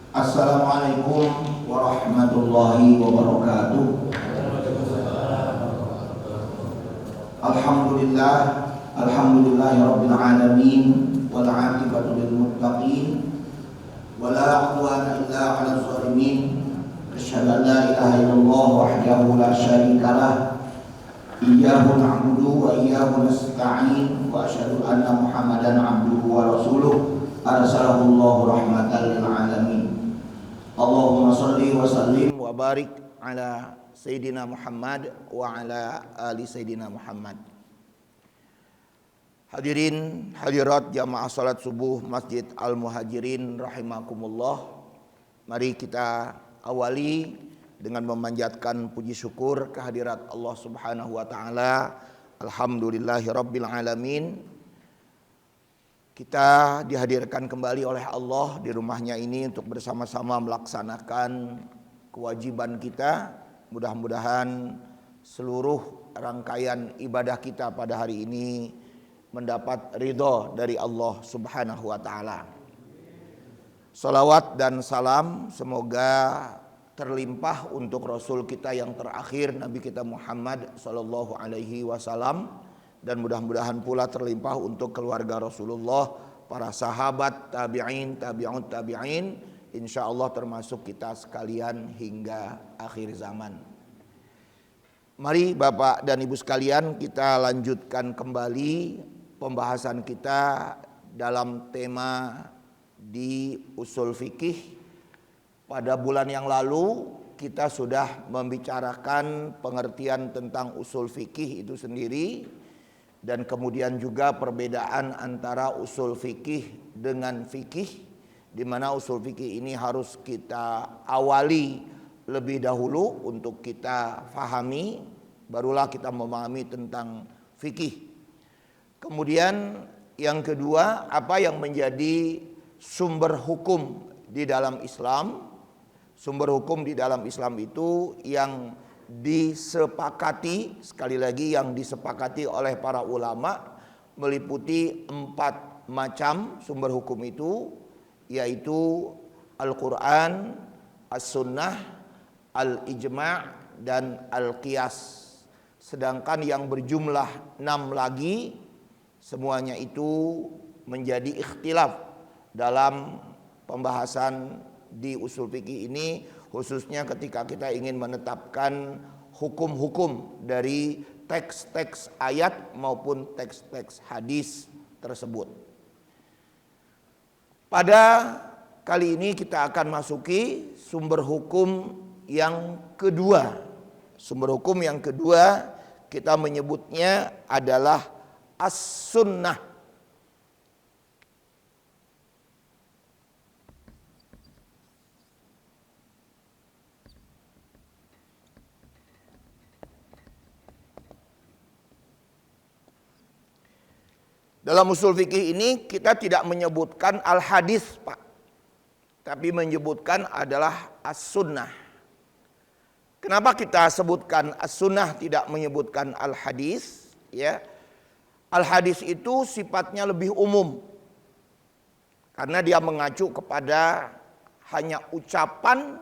Assalamualaikum warahmatullahi wabarakatuh. Alhamdulillah, alhamdulillahirabbil alamin wal 'aqibatu lil muttaqin wala 'udwana illa 'alal zalimin. Asyhadu an la ilaha illallah wahdahu la syarikalah. Iyyahu na'budu wa iyyahu nasta'in wa asyhadu anna Muhammadan 'abduhu wa rasuluh arsalahu Allahu rahmatan lil alamin. Allahumma shalli wa sallim wa barik ala Sayyidina Muhammad wa ala ali Sayyidina Muhammad. Hadirin hadirat jamaah salat subuh Masjid Al-Muhajirin rahimakumullah. Mari kita awali dengan memanjatkan puji syukur kehadirat Allah Subhanahu wa taala. Alhamdulillahirabbil alamin. Kita dihadirkan kembali oleh Allah di rumahnya ini untuk bersama-sama melaksanakan kewajiban kita. Mudah-mudahan seluruh rangkaian ibadah kita pada hari ini mendapat ridho dari Allah Subhanahu wa taala. Salawat dan salam semoga terlimpah untuk Rasul kita yang terakhir, Nabi kita Muhammad sallallahu alaihi wasallam, dan mudah-mudahan pula terlimpah untuk keluarga Rasulullah, para sahabat, tabi'in, tabi'ut tabi'in, insyaallah termasuk kita sekalian hingga akhir zaman. Mari Bapak dan Ibu sekalian, kita lanjutkan kembali pembahasan kita dalam tema di usul fikih. Pada bulan yang lalu kita sudah membicarakan pengertian tentang usul fikih itu sendiri, dan kemudian juga perbedaan antara usul fikih dengan fikih, di mana usul fikih ini harus kita awali lebih dahulu untuk kita fahami, barulah kita memahami tentang fikih. Kemudian yang kedua, apa yang menjadi sumber hukum di dalam Islam. Sumber hukum di dalam Islam itu yang disepakati, sekali lagi yang disepakati oleh para ulama, meliputi 4 macam sumber hukum itu, yaitu Al-Quran, As-Sunnah, Al-Ijma' dan Al-Qiyas. Sedangkan yang berjumlah 6 lagi, semuanya itu menjadi ikhtilaf dalam pembahasan di usul fikih ini, khususnya ketika kita ingin menetapkan hukum-hukum dari teks-teks ayat maupun teks-teks hadis tersebut. Pada kali ini kita akan masuki sumber hukum yang kedua. Sumber hukum yang kedua kita menyebutnya adalah As-Sunnah. Dalam usul fikih ini kita tidak menyebutkan al-hadis, Pak, tapi menyebutkan adalah as-sunnah. Kenapa kita sebutkan as-sunnah, tidak menyebutkan al-hadis? Ya, al-hadis itu sifatnya lebih umum karena dia mengacu kepada hanya ucapan,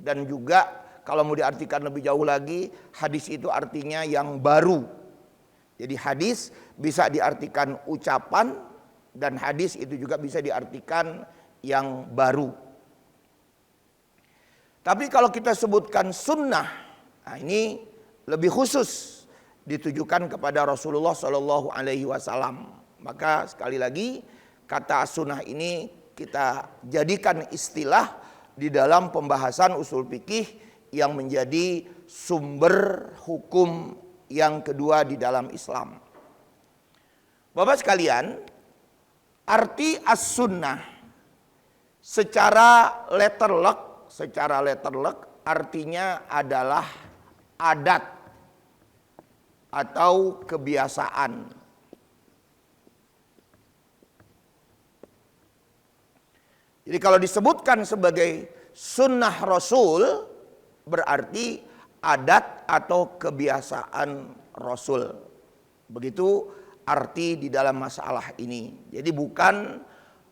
dan juga kalau mau diartikan lebih jauh lagi, hadis itu artinya yang baru. Jadi hadis bisa diartikan ucapan, dan hadis itu juga bisa diartikan yang baru. Tapi kalau kita sebutkan sunnah, nah ini lebih khusus ditujukan kepada Rasulullah Shallallahu Alaihi Wasallam. Maka sekali lagi kata sunnah ini kita jadikan istilah di dalam pembahasan usul fikih yang menjadi sumber hukum yang kedua di dalam Islam. Bapak sekalian, arti as-sunnah secara letterlek artinya adalah adat atau kebiasaan. Jadi kalau disebutkan sebagai sunnah Rasul, berarti adat atau kebiasaan Rasul. Begitu arti di dalam masalah ini. Jadi bukan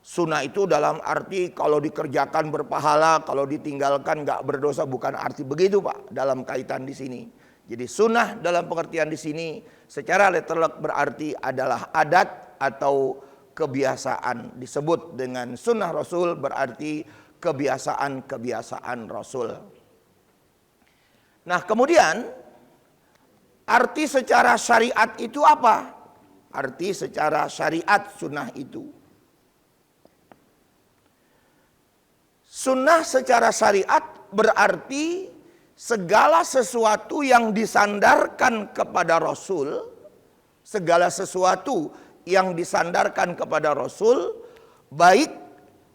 sunnah itu dalam arti kalau dikerjakan berpahala, kalau ditinggalkan nggak berdosa, bukan arti begitu Pak dalam kaitan di sini. Jadi sunnah dalam pengertian di sini secara letterlek berarti adalah adat atau kebiasaan. Disebut dengan sunnah Rasul berarti kebiasaan-kebiasaan Rasul. Nah kemudian arti secara syariat itu apa? Arti secara syariat sunnah itu. Sunnah secara syariat berarti segala sesuatu yang disandarkan kepada Rasul, segala sesuatu yang disandarkan kepada Rasul, baik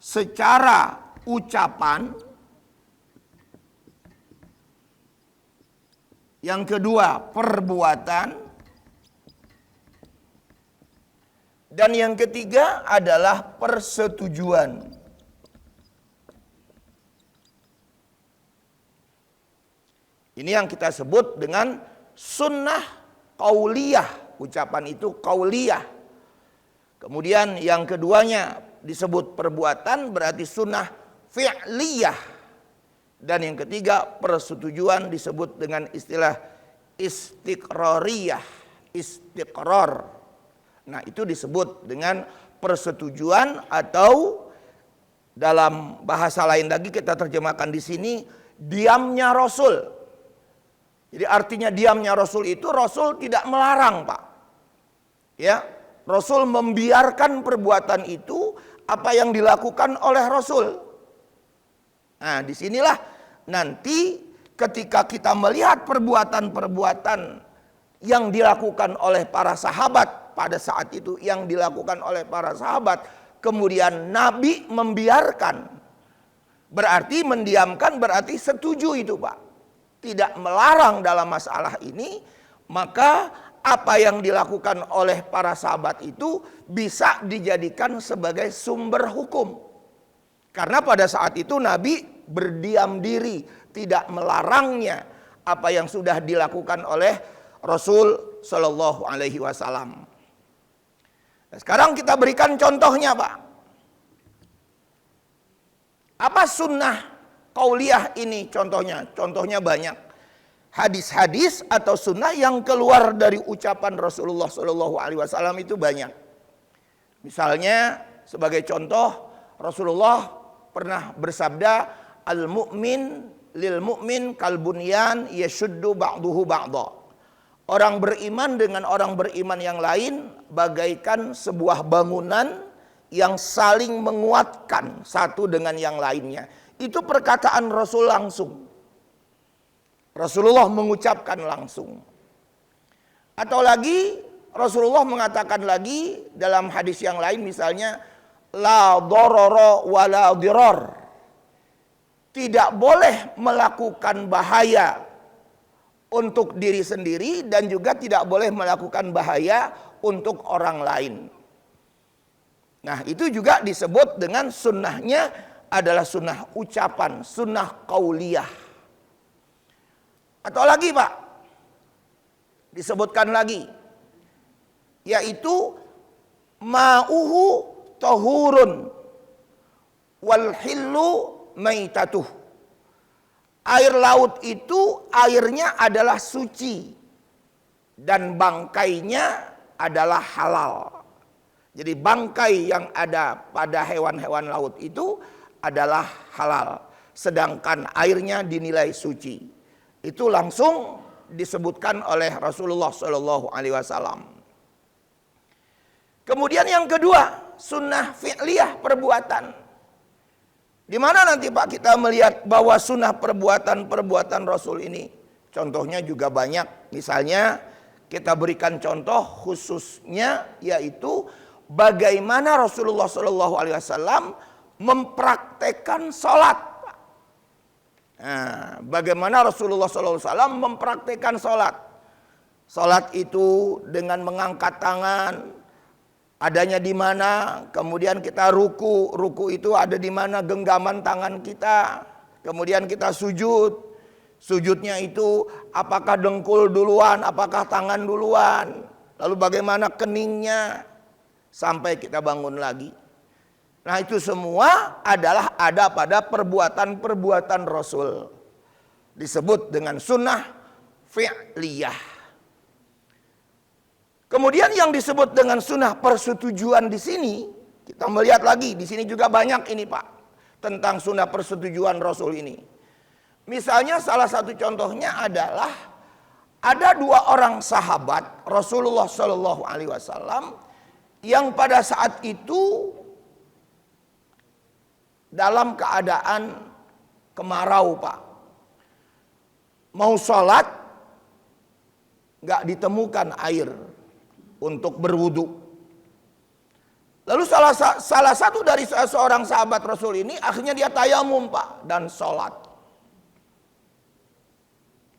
secara ucapan, yang kedua perbuatan, dan yang ketiga adalah persetujuan. Ini yang kita sebut dengan sunnah qauliyah. Ucapan itu qauliyah. Kemudian yang keduanya disebut perbuatan berarti sunnah fi'liyah. Dan yang ketiga persetujuan disebut dengan istilah istiqrariyah. Istiqrar. Nah itu disebut dengan persetujuan atau dalam bahasa lain lagi kita terjemahkan di sini diamnya Rasul. Jadi artinya diamnya Rasul itu Rasul tidak melarang Pak. Ya, Rasul membiarkan perbuatan itu apa yang dilakukan oleh Rasul. Nah disinilah nanti ketika kita melihat perbuatan-perbuatan yang dilakukan oleh para sahabat pada saat itu, yang dilakukan oleh para sahabat, kemudian Nabi membiarkan, berarti mendiamkan, berarti setuju itu Pak. Tidak melarang dalam masalah ini, maka apa yang dilakukan oleh para sahabat itu bisa dijadikan sebagai sumber hukum. Karena pada saat itu Nabi berdiam diri, tidak melarangnya apa yang sudah dilakukan oleh Rasul Shallallahu Alaihi Wasallam. Nah, sekarang kita berikan contohnya Pak. Apa sunnah qauliyah ini contohnya? Contohnya banyak. Hadis-hadis atau sunnah yang keluar dari ucapan Rasulullah SAW itu banyak. Misalnya sebagai contoh Rasulullah pernah bersabda al-mu'min lil mu'min kal bunyan yashuddu ba'duhu ba'dha. Orang beriman dengan orang beriman yang lain bagaikan sebuah bangunan yang saling menguatkan satu dengan yang lainnya. Itu perkataan Rasul langsung. Rasulullah mengucapkan langsung. Atau lagi Rasulullah mengatakan lagi dalam hadis yang lain misalnya la dororo wa la diror. Tidak boleh melakukan bahaya untuk diri sendiri dan juga tidak boleh melakukan bahaya untuk orang lain. Nah itu juga disebut dengan sunnahnya adalah sunnah ucapan, sunnah qauliyah. Atau lagi Pak, disebutkan lagi, yaitu ma'uhu tahurun wal hillu maitatuh. Air laut itu airnya adalah suci dan bangkainya adalah halal. Jadi bangkai yang ada pada hewan-hewan laut itu adalah halal, sedangkan airnya dinilai suci. Itu langsung disebutkan oleh Rasulullah Shallallahu Alaihi Wasallam. Kemudian yang kedua, sunnah fi'liyah perbuatan. Di mana nanti Pak kita melihat bahwa sunnah perbuatan Rasul ini, contohnya juga banyak. Misalnya kita berikan contoh khususnya yaitu bagaimana Rasulullah Shallallahu Alaihi Wasallam mempraktekkan sholat. Nah, bagaimana Rasulullah SAW mempraktikkan sholat. Sholat itu dengan mengangkat tangan, adanya di mana, kemudian kita ruku, ruku itu ada di mana genggaman tangan kita, kemudian kita sujud, sujudnya itu apakah dengkul duluan, apakah tangan duluan, lalu bagaimana keningnya, sampai kita bangun lagi. Nah, itu semua adalah ada pada perbuatan-perbuatan Rasul. Disebut dengan sunnah fi'liyah. Kemudian yang disebut dengan sunnah persetujuan di sini, kita melihat lagi di sini juga banyak ini Pak tentang sunnah persetujuan Rasul ini. Misalnya salah satu contohnya adalah ada dua orang sahabat Rasulullah Shallallahu Alaihi Wasallam yang pada saat itu dalam keadaan kemarau Pak, mau sholat nggak ditemukan air untuk berwudu. Lalu salah satu dari seorang sahabat Rasul ini akhirnya dia tayamum Pak dan sholat.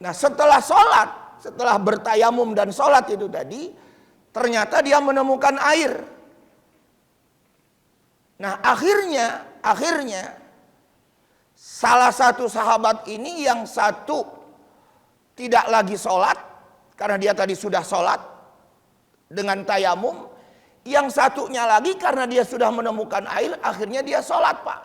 Nah setelah sholat, setelah bertayamum dan sholat itu tadi, ternyata dia menemukan air. Nah akhirnya salah satu sahabat ini yang satu tidak lagi sholat karena dia tadi sudah sholat dengan tayamum, yang satunya lagi karena dia sudah menemukan air akhirnya dia sholat Pak.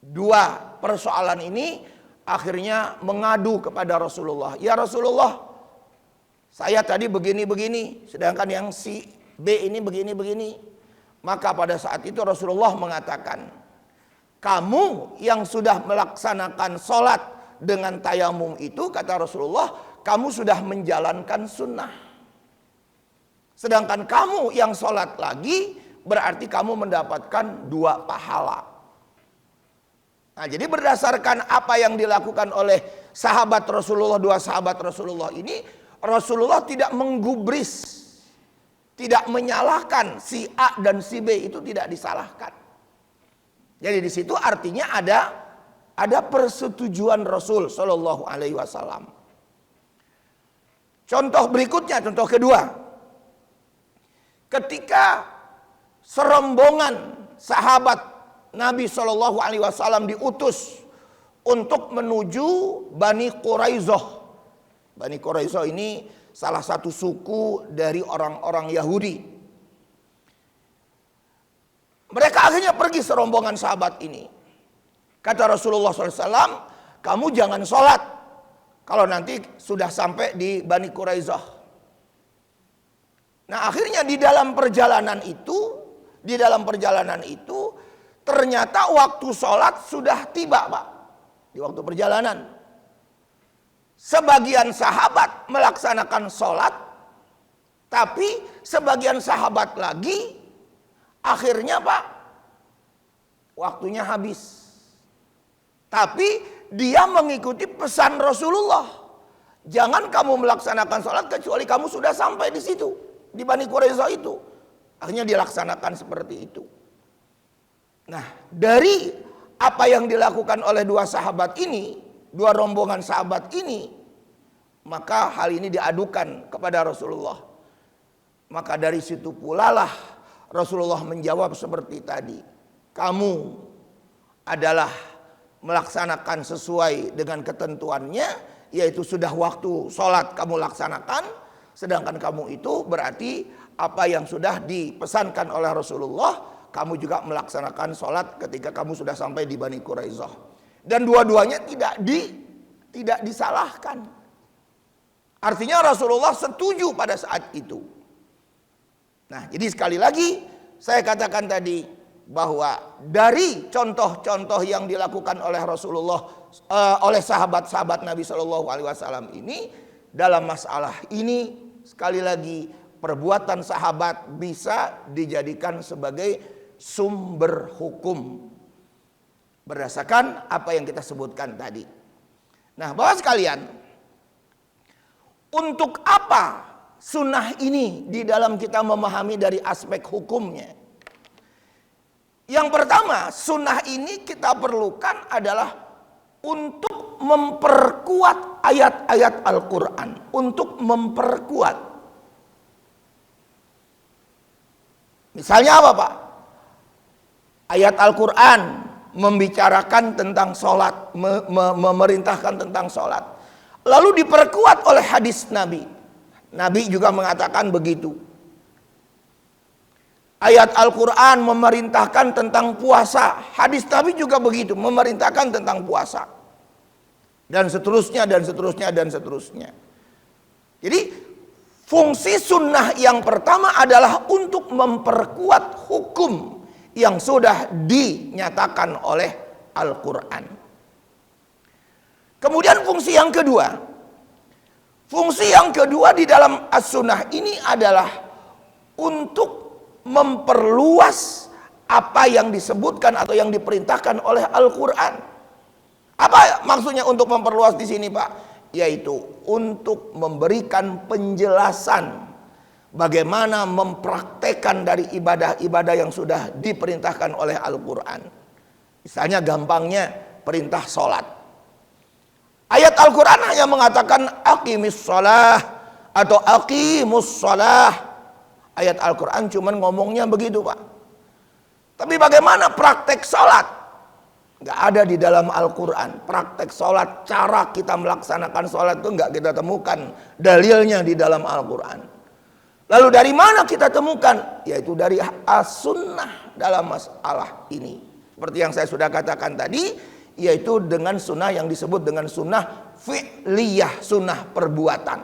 Dua persoalan ini akhirnya mengadu kepada Rasulullah. Ya Rasulullah, saya tadi begini-begini, sedangkan yang si B ini begini-begini. Maka pada saat itu Rasulullah mengatakan, kamu yang sudah melaksanakan sholat dengan tayamum itu, kata Rasulullah, kamu sudah menjalankan sunnah. Sedangkan kamu yang sholat lagi, berarti kamu mendapatkan dua pahala. Nah, jadi berdasarkan apa yang dilakukan oleh sahabat Rasulullah, dua sahabat Rasulullah ini, Rasulullah tidak menggubris, tidak menyalahkan si A dan si B, itu tidak disalahkan. Jadi di situ artinya ada persetujuan Rasul Shallallahu Alaihi Wasallam. Contoh berikutnya, contoh kedua, ketika serombongan sahabat Nabi Shallallahu Alaihi Wasallam diutus untuk menuju Bani Quraizoh. Bani Quraizoh ini salah satu suku dari orang-orang Yahudi. Mereka akhirnya pergi serombongan sahabat ini. Kata Rasulullah SAW, kamu jangan sholat kalau nanti sudah sampai di Bani Quraizoh. Nah akhirnya di dalam perjalanan itu ternyata waktu sholat sudah tiba Pak. Di waktu perjalanan sebagian sahabat melaksanakan sholat, tapi sebagian sahabat lagi akhirnya Pak waktunya habis. Tapi dia mengikuti pesan Rasulullah, jangan kamu melaksanakan sholat kecuali kamu sudah sampai di situ, di Bani Quraizoh itu. Akhirnya dilaksanakan seperti itu. Nah, dari apa yang dilakukan oleh dua sahabat ini, dua rombongan sahabat ini, maka hal ini diadukan kepada Rasulullah. Maka dari situ pula lah Rasulullah menjawab seperti tadi, kamu adalah melaksanakan sesuai dengan ketentuannya, yaitu sudah waktu sholat kamu laksanakan, sedangkan kamu itu berarti apa yang sudah dipesankan oleh Rasulullah, kamu juga melaksanakan sholat ketika kamu sudah sampai di Bani Quraizoh. Dan dua-duanya tidak disalahkan. Artinya Rasulullah setuju pada saat itu. Nah, jadi sekali lagi saya katakan tadi bahwa dari contoh-contoh yang dilakukan oleh Rasulullah, oleh sahabat-sahabat Nabi Shallallahu Alaihi Wasallam ini, dalam masalah ini sekali lagi perbuatan sahabat bisa dijadikan sebagai sumber hukum berdasarkan apa yang kita sebutkan tadi. Nah, Bapak sekalian, untuk apa sunnah ini di dalam kita memahami dari aspek hukumnya? Yang pertama, sunnah ini kita perlukan adalah untuk memperkuat ayat-ayat Al-Quran, untuk memperkuat. Misalnya apa Pak? Ayat Al-Quran membicarakan tentang sholat, memerintahkan tentang sholat. Lalu diperkuat oleh hadis Nabi. Nabi juga mengatakan begitu. Ayat Al-Quran memerintahkan tentang puasa. Hadis Nabi juga begitu, memerintahkan tentang puasa. Dan seterusnya, dan seterusnya, dan seterusnya. Jadi fungsi sunnah yang pertama adalah untuk memperkuat hukum yang sudah dinyatakan oleh Al-Quran. Kemudian fungsi yang kedua. Fungsi yang kedua di dalam as-sunnah ini adalah untuk memperluas apa yang disebutkan atau yang diperintahkan oleh Al-Quran. Apa maksudnya untuk memperluas di sini, Pak? Yaitu untuk memberikan penjelasan bagaimana mempraktekkan dari ibadah-ibadah yang sudah diperintahkan oleh Al-Quran. Misalnya gampangnya perintah sholat. Ayat Al-Quran hanya mengatakan aqimis sholah atau aqimus sholah. Ayat Al-Quran cuman ngomongnya begitu, Pak. Tapi bagaimana praktek sholat? Gak ada di dalam Al-Quran. Praktek sholat, cara kita melaksanakan sholat itu gak kita temukan dalilnya di dalam Al-Quran. Lalu dari mana kita temukan? Yaitu dari as-sunnah dalam masalah ini. Seperti yang saya sudah katakan tadi, yaitu dengan sunnah yang disebut dengan sunnah fi'liyah, sunnah perbuatan.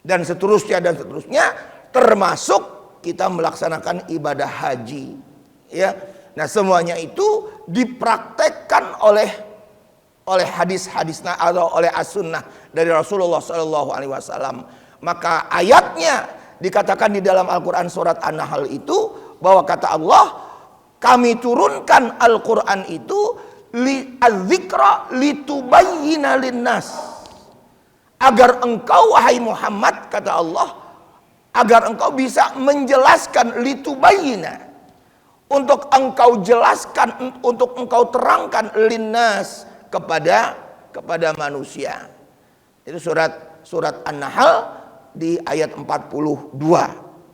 Dan seterusnya, dan seterusnya. Termasuk kita melaksanakan ibadah haji, ya. Nah, semuanya itu dipraktekkan oleh hadis-hadis atau oleh as-sunnah dari Rasulullah SAW. Maka ayatnya dikatakan di dalam Al-Quran surat An-Nahl itu bahwa kata Allah, kami turunkan Al-Quran itu az-zikra litubayyina linnas, agar engkau wahai Muhammad, kata Allah, agar engkau bisa menjelaskan, litubayyina, untuk engkau jelaskan, untuk engkau terangkan, linnas, kepada manusia. Itu surat An-Nahl di ayat 42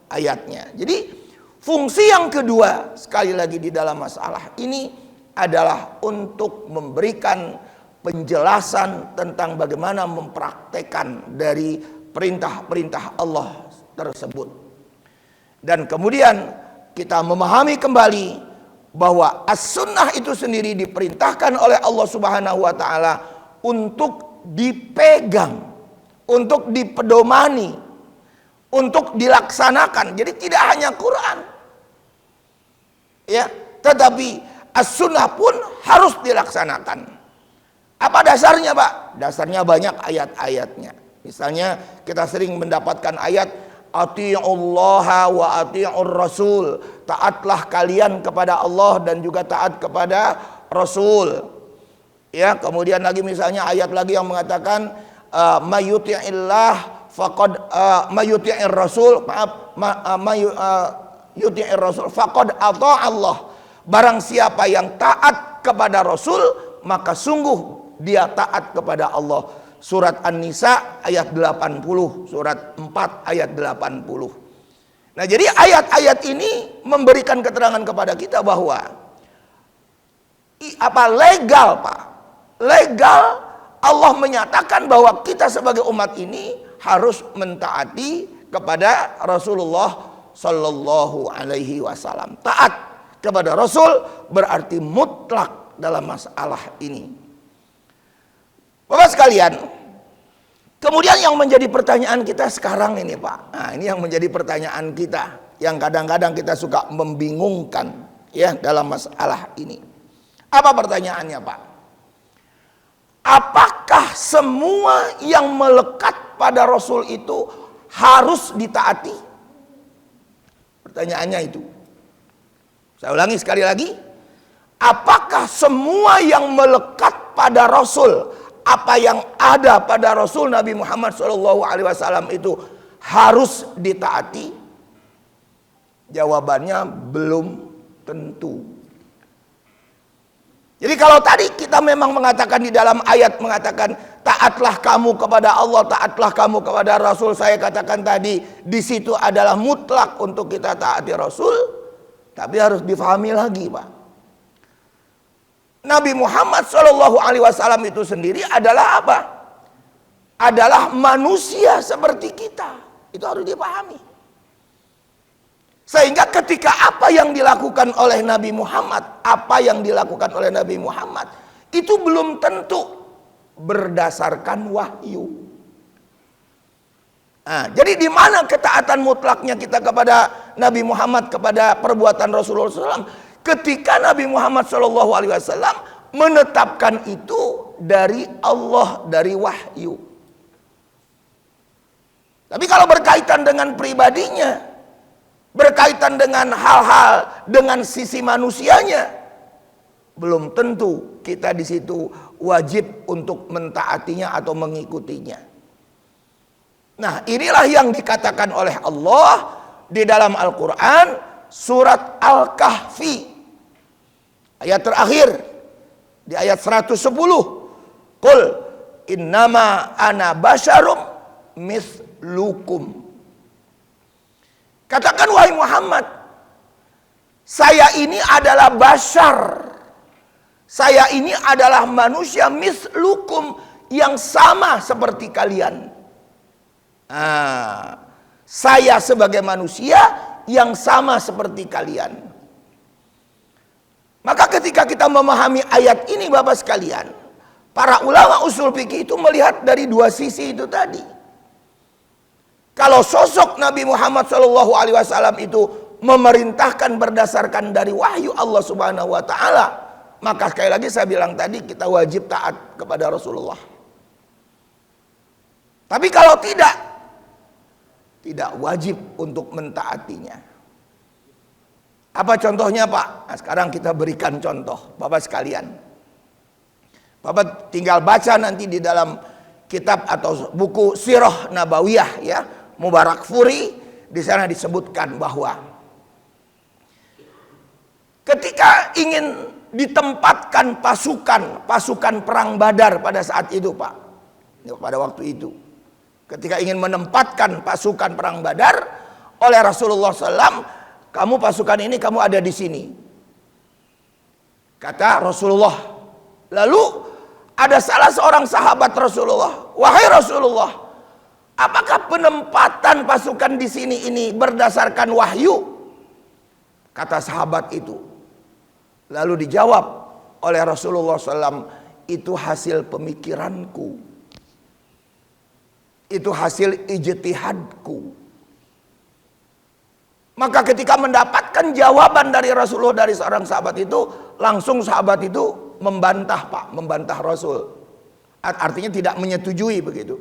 ayatnya. Jadi fungsi yang kedua sekali lagi di dalam masalah ini adalah untuk memberikan penjelasan tentang bagaimana mempraktekkan dari perintah-perintah Allah tersebut. Dan kemudian kita memahami kembali bahwa as-sunnah itu sendiri diperintahkan oleh Allah Subhanahu wa taala untuk dipegang, untuk dipedomani, untuk dilaksanakan. Jadi tidak hanya Quran, ya, tetapi as-sunnah pun harus dilaksanakan. Apa dasarnya, Pak? Dasarnya banyak ayat-ayatnya. Misalnya kita sering mendapatkan ayat ati'ullaha wa ati'ur rasul, taatlah kalian kepada Allah dan juga taat kepada Rasul. Ya, kemudian lagi misalnya ayat lagi yang mengatakan mayuti'illah faqad mayuti'ir rasul, mayuti'ir rasul faqad ata'allah. Barang siapa yang taat kepada Rasul, maka sungguh dia taat kepada Allah. Surat An-Nisa ayat 80, surat 4 ayat 80. Nah, jadi ayat-ayat ini memberikan keterangan kepada kita bahwa legal, Pak. Legal Allah menyatakan bahwa kita sebagai umat ini harus mentaati kepada Rasulullah Sallallahu Alaihi Wasallam. Taat kepada Rasul berarti mutlak dalam masalah ini. Bapak sekalian, kemudian yang menjadi pertanyaan kita sekarang ini, Pak. Nah, ini yang menjadi pertanyaan kita, yang kadang-kadang kita suka membingungkan, ya, dalam masalah ini. Apa pertanyaannya, Pak? Apakah semua yang melekat pada Rasul itu harus ditaati? Pertanyaannya itu. Saya ulangi sekali lagi. Apakah semua yang melekat pada Rasul, apa yang ada pada Rasul Nabi Muhammad SAW itu harus ditaati? Jawabannya belum tentu. Jadi kalau tadi kita memang mengatakan di dalam ayat mengatakan taatlah kamu kepada Allah, taatlah kamu kepada Rasul, saya katakan tadi di situ adalah mutlak untuk kita taati Rasul, tapi harus difahami lagi, Pak. Nabi Muhammad SAW itu sendiri adalah apa? Adalah manusia seperti kita. Itu harus dipahami. Sehingga ketika apa yang dilakukan oleh Nabi Muhammad, itu belum tentu berdasarkan wahyu. Nah, jadi di mana ketaatan mutlaknya kita kepada Nabi Muhammad, kepada perbuatan Rasulullah SAW? Ketika Nabi Muhammad SAW menetapkan itu dari Allah, dari wahyu. Tapi kalau berkaitan dengan pribadinya, berkaitan dengan hal-hal dengan sisi manusianya, belum tentu kita di situ wajib untuk mentaatinya atau mengikutinya. Nah, inilah yang dikatakan oleh Allah di dalam Al-Quran surat Al-Kahfi ayat terakhir di ayat 110. Qul innama ana basyarum mislukum. Katakan wahai Muhammad, saya ini adalah basyar. Saya ini adalah manusia mislukum yang sama seperti kalian. Saya sebagai manusia yang sama seperti kalian. Maka ketika kita memahami ayat ini Bapak sekalian, para ulama usul fikih itu melihat dari dua sisi itu tadi. Kalau sosok Nabi Muhammad SAW itu memerintahkan berdasarkan dari wahyu Allah Subhanahu Wa Taala, maka sekali lagi saya bilang tadi kita wajib taat kepada Rasulullah. Tapi kalau tidak wajib untuk mentaatinya. Apa contohnya Pak? Nah, sekarang kita berikan contoh Bapak sekalian. Bapak tinggal baca nanti di dalam kitab atau buku Sirah Nabawiyah ya, Mubarakfuri, di sana disebutkan bahwa ketika ingin ditempatkan pasukan perang Badar pada saat itu Pak, pada waktu itu, ketika ingin menempatkan pasukan perang Badar oleh Rasulullah SAW, kamu pasukan ini kamu ada di sini, kata Rasulullah. Lalu ada salah seorang sahabat Rasulullah, wahai Rasulullah, apakah penempatan pasukan di sini ini berdasarkan wahyu? Kata sahabat itu. Lalu dijawab oleh Rasulullah SAW, itu hasil pemikiranku. Itu hasil ijtihadku. Maka ketika mendapatkan jawaban dari Rasulullah, dari seorang sahabat itu, langsung sahabat itu membantah Pak, membantah Rasul. Artinya tidak menyetujui begitu.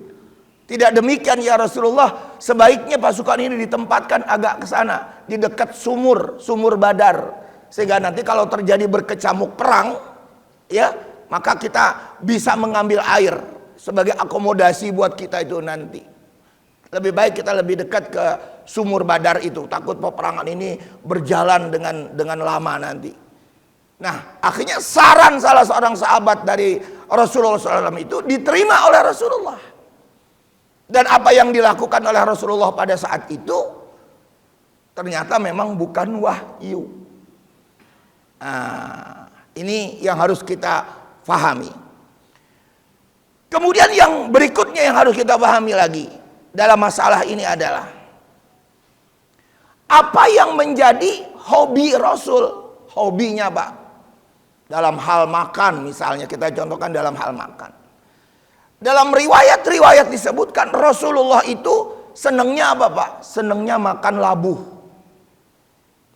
Tidak demikian ya Rasulullah, sebaiknya pasukan ini ditempatkan agak ke sana, di dekat sumur Badar, sehingga nanti kalau terjadi berkecamuk perang, ya, maka kita bisa mengambil air sebagai akomodasi buat kita itu nanti. Lebih baik kita lebih dekat ke sumur Badar itu, takut peperangan ini berjalan dengan lama nanti. Nah, akhirnya saran salah seorang sahabat dari Rasulullah SAW itu diterima oleh Rasulullah. Dan apa yang dilakukan oleh Rasulullah pada saat itu ternyata memang bukan wahyu. Nah, ini yang harus kita pahami. Kemudian yang berikutnya yang harus kita pahami lagi dalam masalah ini adalah apa yang menjadi hobi Rasul. Hobinya Pak, dalam hal makan misalnya, kita contohkan dalam hal makan. Dalam riwayat-riwayat disebutkan Rasulullah itu senangnya apa Pak? Senangnya makan labuh,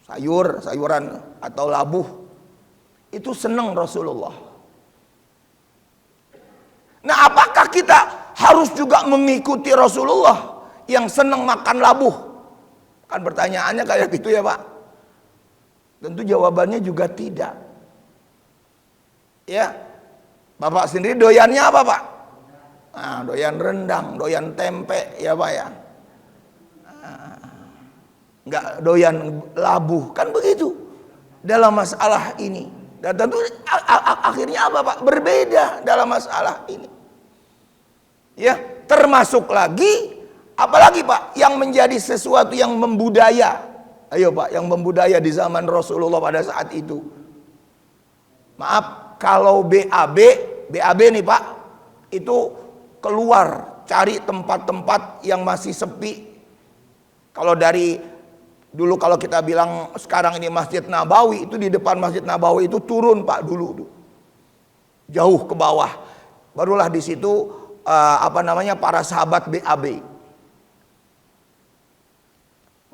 sayuran atau labuh. Itu senang Rasulullah. Nah, apakah kita harus juga mengikuti Rasulullah yang senang makan labuh? Kan pertanyaannya kayak gitu ya Pak. Tentu jawabannya juga tidak. Ya, Bapak sendiri doyannya apa Pak? Nah, doyan rendang, doyan tempe ya Pak ya. Enggak doyan labuh, kan begitu dalam masalah ini. Dan tentu akhirnya apa Pak? Berbeda dalam masalah ini. Ya, termasuk lagi apalagi Pak yang menjadi sesuatu yang membudaya. Ayo Pak, yang membudaya di zaman Rasulullah pada saat itu. Maaf, kalau BAB nih Pak, itu keluar cari tempat-tempat yang masih sepi. Kalau dari Dulu kalau kita bilang sekarang ini Masjid Nabawi, itu di depan Masjid Nabawi itu turun Pak dulu. Jauh ke bawah. Barulah di situ para sahabat BAB.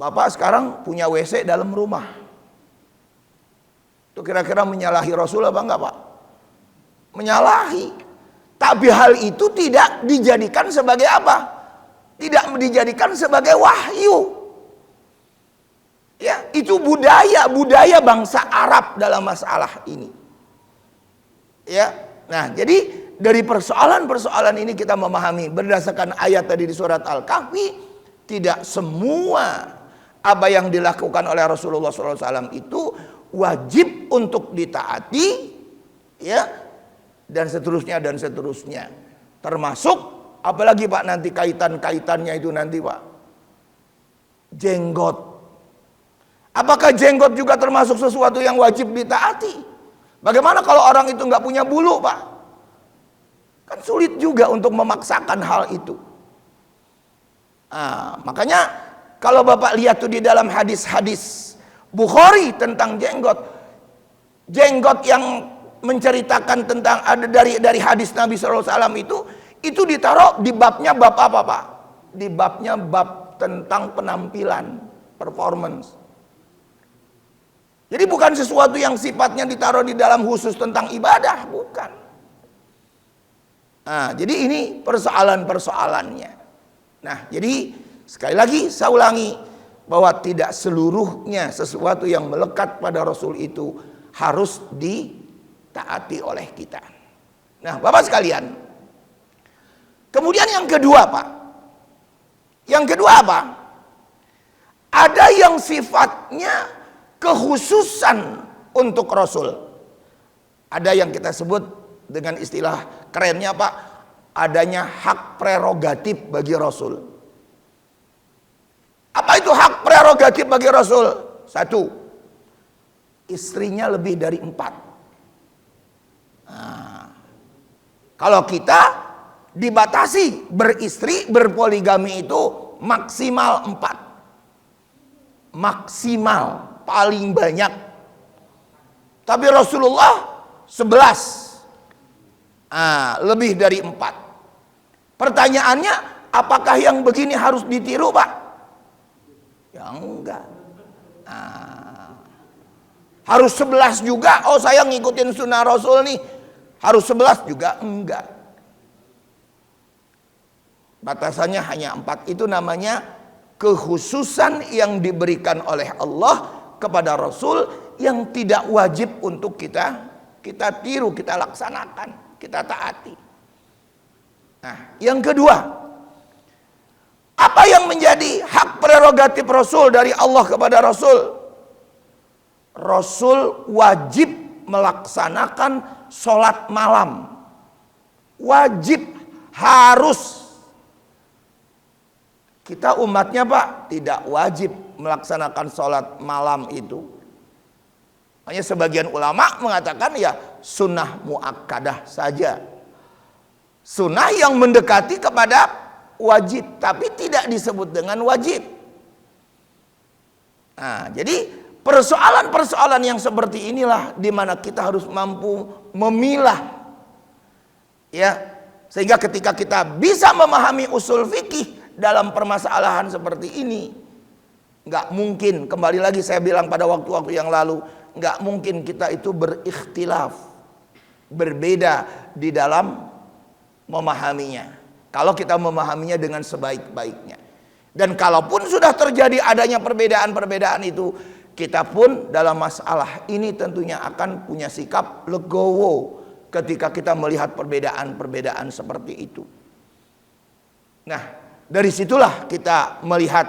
Bapak sekarang punya WC dalam rumah. Itu kira-kira menyalahi Rasul apa enggak Pak? Menyalahi. Tapi hal itu tidak dijadikan sebagai apa? Tidak dijadikan sebagai wahyu. Ya, itu budaya bangsa Arab dalam masalah ini. Ya. Nah, jadi dari persoalan-persoalan ini kita memahami berdasarkan ayat tadi di surat Al-Kahfi, tidak semua apa yang dilakukan oleh Rasulullah SAW itu wajib untuk ditaati, ya, dan seterusnya. Termasuk apalagi Pak nanti kaitannya itu nanti Pak, jenggot. Apakah jenggot juga termasuk sesuatu yang wajib ditaati? Bagaimana kalau orang itu nggak punya bulu Pak? Kan sulit juga untuk memaksakan hal itu. Nah, makanya kalau Bapak lihat tuh di dalam hadis-hadis Bukhari tentang jenggot yang menceritakan tentang ada dari hadis Nabi SAW itu ditaruh di babnya bab apa Pak? Di babnya bab tentang penampilan, performance. Jadi bukan sesuatu yang sifatnya ditaruh di dalam khusus tentang ibadah, bukan. Nah, jadi ini persoalannya. Nah, jadi sekali lagi saya ulangi bahwa tidak seluruhnya sesuatu yang melekat pada Rasul itu harus ditaati oleh kita. Nah, Bapak sekalian, kemudian yang kedua Pak, apa? Ada yang sifatnya kekhususan untuk Rasul. Ada yang kita sebut dengan istilah kerennya Pak, adanya hak prerogatif bagi Rasul. Apa itu hak prerogatif bagi Rasul? 1, istrinya lebih dari 4. Nah, kalau kita dibatasi beristri, berpoligami itu maksimal 4. Maksimal, paling banyak. Tapi Rasulullah 11. Lebih dari 4. Pertanyaannya, apakah yang begini harus ditiru Pak? Ya enggak. Harus 11 juga. Oh, saya ngikutin sunnah Rasul nih, harus 11 juga? Enggak. Batasannya hanya 4. Itu namanya kekhususan yang diberikan oleh Allah kepada Rasul yang tidak wajib untuk kita tiru, kita laksanakan, kita taati. Nah, yang kedua, apa yang menjadi hak prerogatif Rasul dari Allah kepada Rasul? Rasul wajib melaksanakan sholat malam. Wajib, harus. Kita umatnya Pak tidak wajib melaksanakan sholat malam itu. Hanya sebagian ulama mengatakan ya sunnah muakkadah saja. Sunnah yang mendekati kepada wajib, tapi tidak disebut dengan wajib. Nah, jadi persoalan-persoalan yang seperti inilah di mana kita harus mampu memilah. Ya, sehingga ketika kita bisa memahami usul fikih dalam permasalahan seperti ini, nggak mungkin, kembali lagi saya bilang pada waktu-waktu yang lalu, nggak mungkin kita itu berikhtilaf, berbeda di dalam memahaminya. Kalau kita memahaminya dengan sebaik-baiknya. Dan kalaupun sudah terjadi adanya perbedaan-perbedaan itu, kita pun dalam masalah ini tentunya akan punya sikap legowo ketika kita melihat perbedaan-perbedaan seperti itu. Nah, dari situlah kita melihat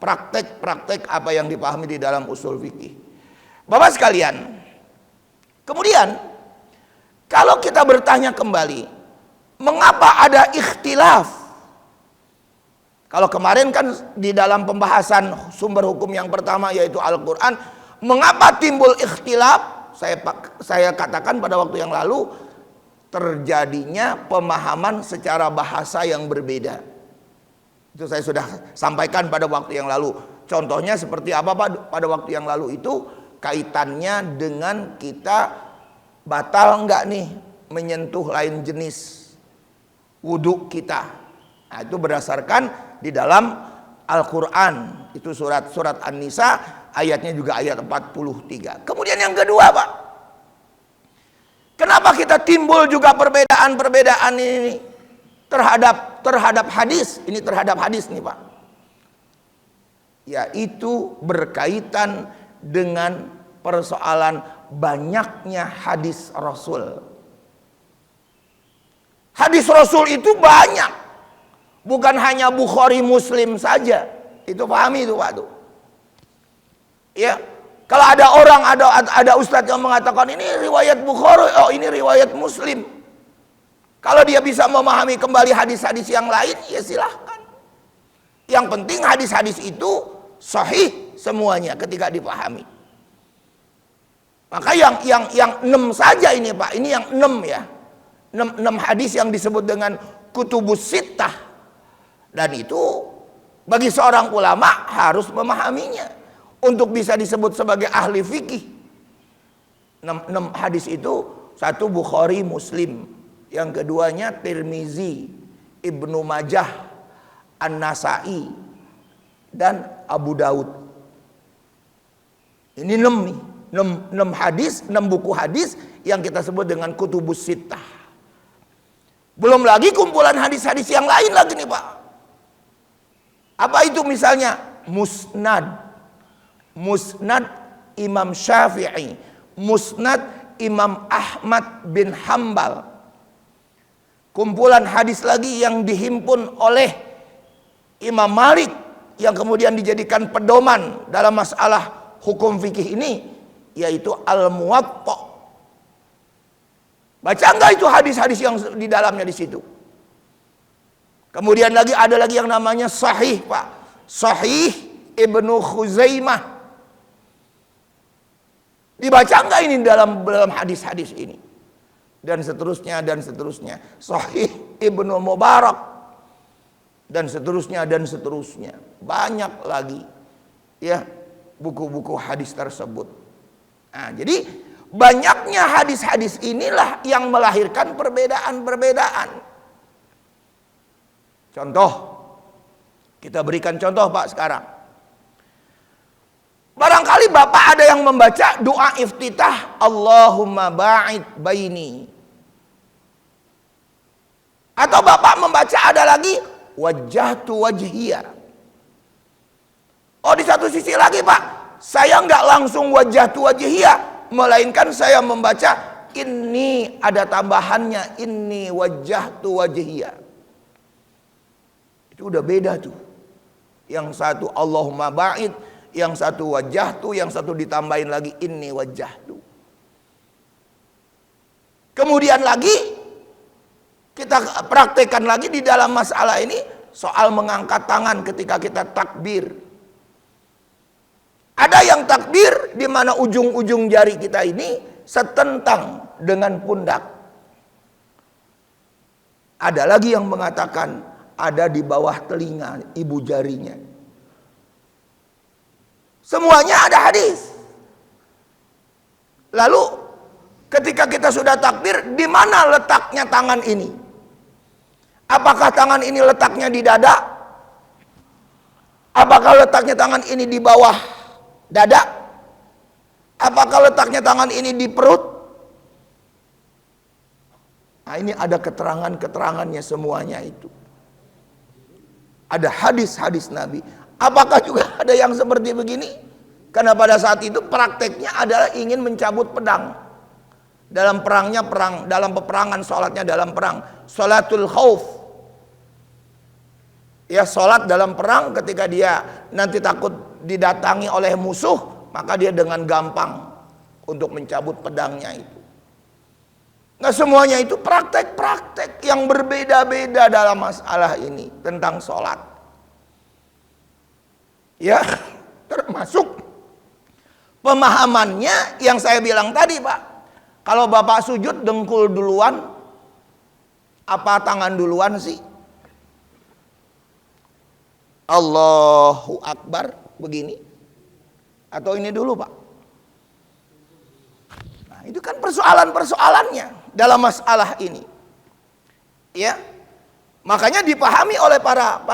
praktek-praktek apa yang dipahami di dalam usul fikih. Bapak sekalian, kemudian kalau kita bertanya kembali, mengapa ada ikhtilaf? Kalau kemarin kan di dalam pembahasan sumber hukum yang pertama yaitu Al-Quran, mengapa timbul ikhtilaf? Saya katakan pada waktu yang lalu, terjadinya pemahaman secara bahasa yang berbeda. Itu saya sudah sampaikan pada waktu yang lalu. Contohnya seperti apa Pak pada waktu yang lalu itu, kaitannya dengan kita batal enggak nih menyentuh lain jenis wudhu kita. Nah, itu berdasarkan di dalam Al-Quran, itu surat An-Nisa ayatnya juga ayat 43. Kemudian yang kedua Pak, kenapa kita timbul juga perbedaan-perbedaan ini terhadap hadis? Ini terhadap hadis nih Pak, yaitu berkaitan dengan persoalan banyaknya hadis Rasul. Hadis Rasul itu banyak, bukan hanya Bukhari Muslim saja. Itu pahami itu Pak tuh. Ya, kalau ada orang, ada ustadz yang mengatakan ini riwayat Bukhari, oh ini riwayat Muslim. Kalau dia bisa memahami kembali hadis-hadis yang lain, ya silahkan. Yang penting hadis-hadis itu sahih semuanya ketika dipahami. Maka yang 6 saja ini Pak, ini yang 6 ya. 6 hadis yang disebut dengan kutubus sittah. Dan itu bagi seorang ulama harus memahaminya untuk bisa disebut sebagai ahli fikih. 6 hadis itu, satu Bukhari Muslim, yang keduanya Tirmizi, Ibnu Majah, An-Nasai, dan Abu Daud. Ini 6 nih, 6 hadis, 6 buku hadis yang kita sebut dengan kutubus sittah. Belum lagi kumpulan hadis-hadis yang lain lagi nih Pak. Apa itu misalnya? Musnad Imam Syafi'i, Musnad Imam Ahmad bin Hambal. Kumpulan hadis lagi yang dihimpun oleh Imam Malik, yang kemudian dijadikan pedoman dalam masalah hukum fikih ini, yaitu Al-Muwatta. Baca enggak itu hadis-hadis yang di dalamnya di situ? Kemudian lagi ada lagi yang namanya Sahih Pak, Sahih Ibnu Khuzaimah. Dibaca enggak ini dalam hadis-hadis ini? Dan seterusnya dan seterusnya. Sahih Ibnu Mubarak dan seterusnya dan seterusnya. Banyak lagi ya buku-buku hadis tersebut. Nah, jadi banyaknya hadis-hadis inilah yang melahirkan perbedaan-perbedaan. Contoh, kita berikan contoh Pak sekarang. Barangkali Bapak ada yang membaca doa iftitah, Allahumma ba'id baini. Atau Bapak membaca ada lagi wajjahtu wajhiya. Oh, di satu sisi lagi Pak, saya nggak langsung wajjahtu wajhiya, melainkan saya membaca ini ada tambahannya, ini wajjahtu wajhiya. Itu udah beda tuh. Yang satu Allahumma ba'id, yang satu wajjahtu, yang satu ditambahin lagi ini wajjahtu. Kemudian lagi kita praktekkan lagi di dalam masalah ini soal mengangkat tangan ketika kita takbir. Ada yang takbir di mana ujung-ujung jari kita ini setentang dengan pundak. Ada lagi yang mengatakan ada di bawah telinga ibu jarinya. Semuanya ada hadis. Lalu ketika kita sudah takbir, di mana letaknya tangan ini? Apakah tangan ini letaknya di dada? Apakah letaknya tangan ini di bawah dada? Apakah letaknya tangan ini di perut? Nah, ini ada keterangan-keterangannya semuanya itu. Ada hadis-hadis Nabi. Apakah juga ada yang seperti begini? Karena pada saat itu prakteknya adalah ingin mencabut pedang. Dalam perangnya perang, dalam peperangan, sholatnya dalam perang. Sholatul khauf. Ya, sholat dalam perang ketika dia nanti takut didatangi oleh musuh, maka dia dengan gampang untuk mencabut pedangnya itu. Nah, semuanya itu praktek-praktek yang berbeda-beda dalam masalah ini tentang sholat. Ya, termasuk pemahamannya yang saya bilang tadi Pak. Kalau Bapak sujud dengkul duluan, apa tangan duluan sih? Allahu Akbar begini? Atau ini dulu Pak? Nah, itu kan persoalan-persoalannya dalam masalah ini. Ya. Makanya dipahami oleh para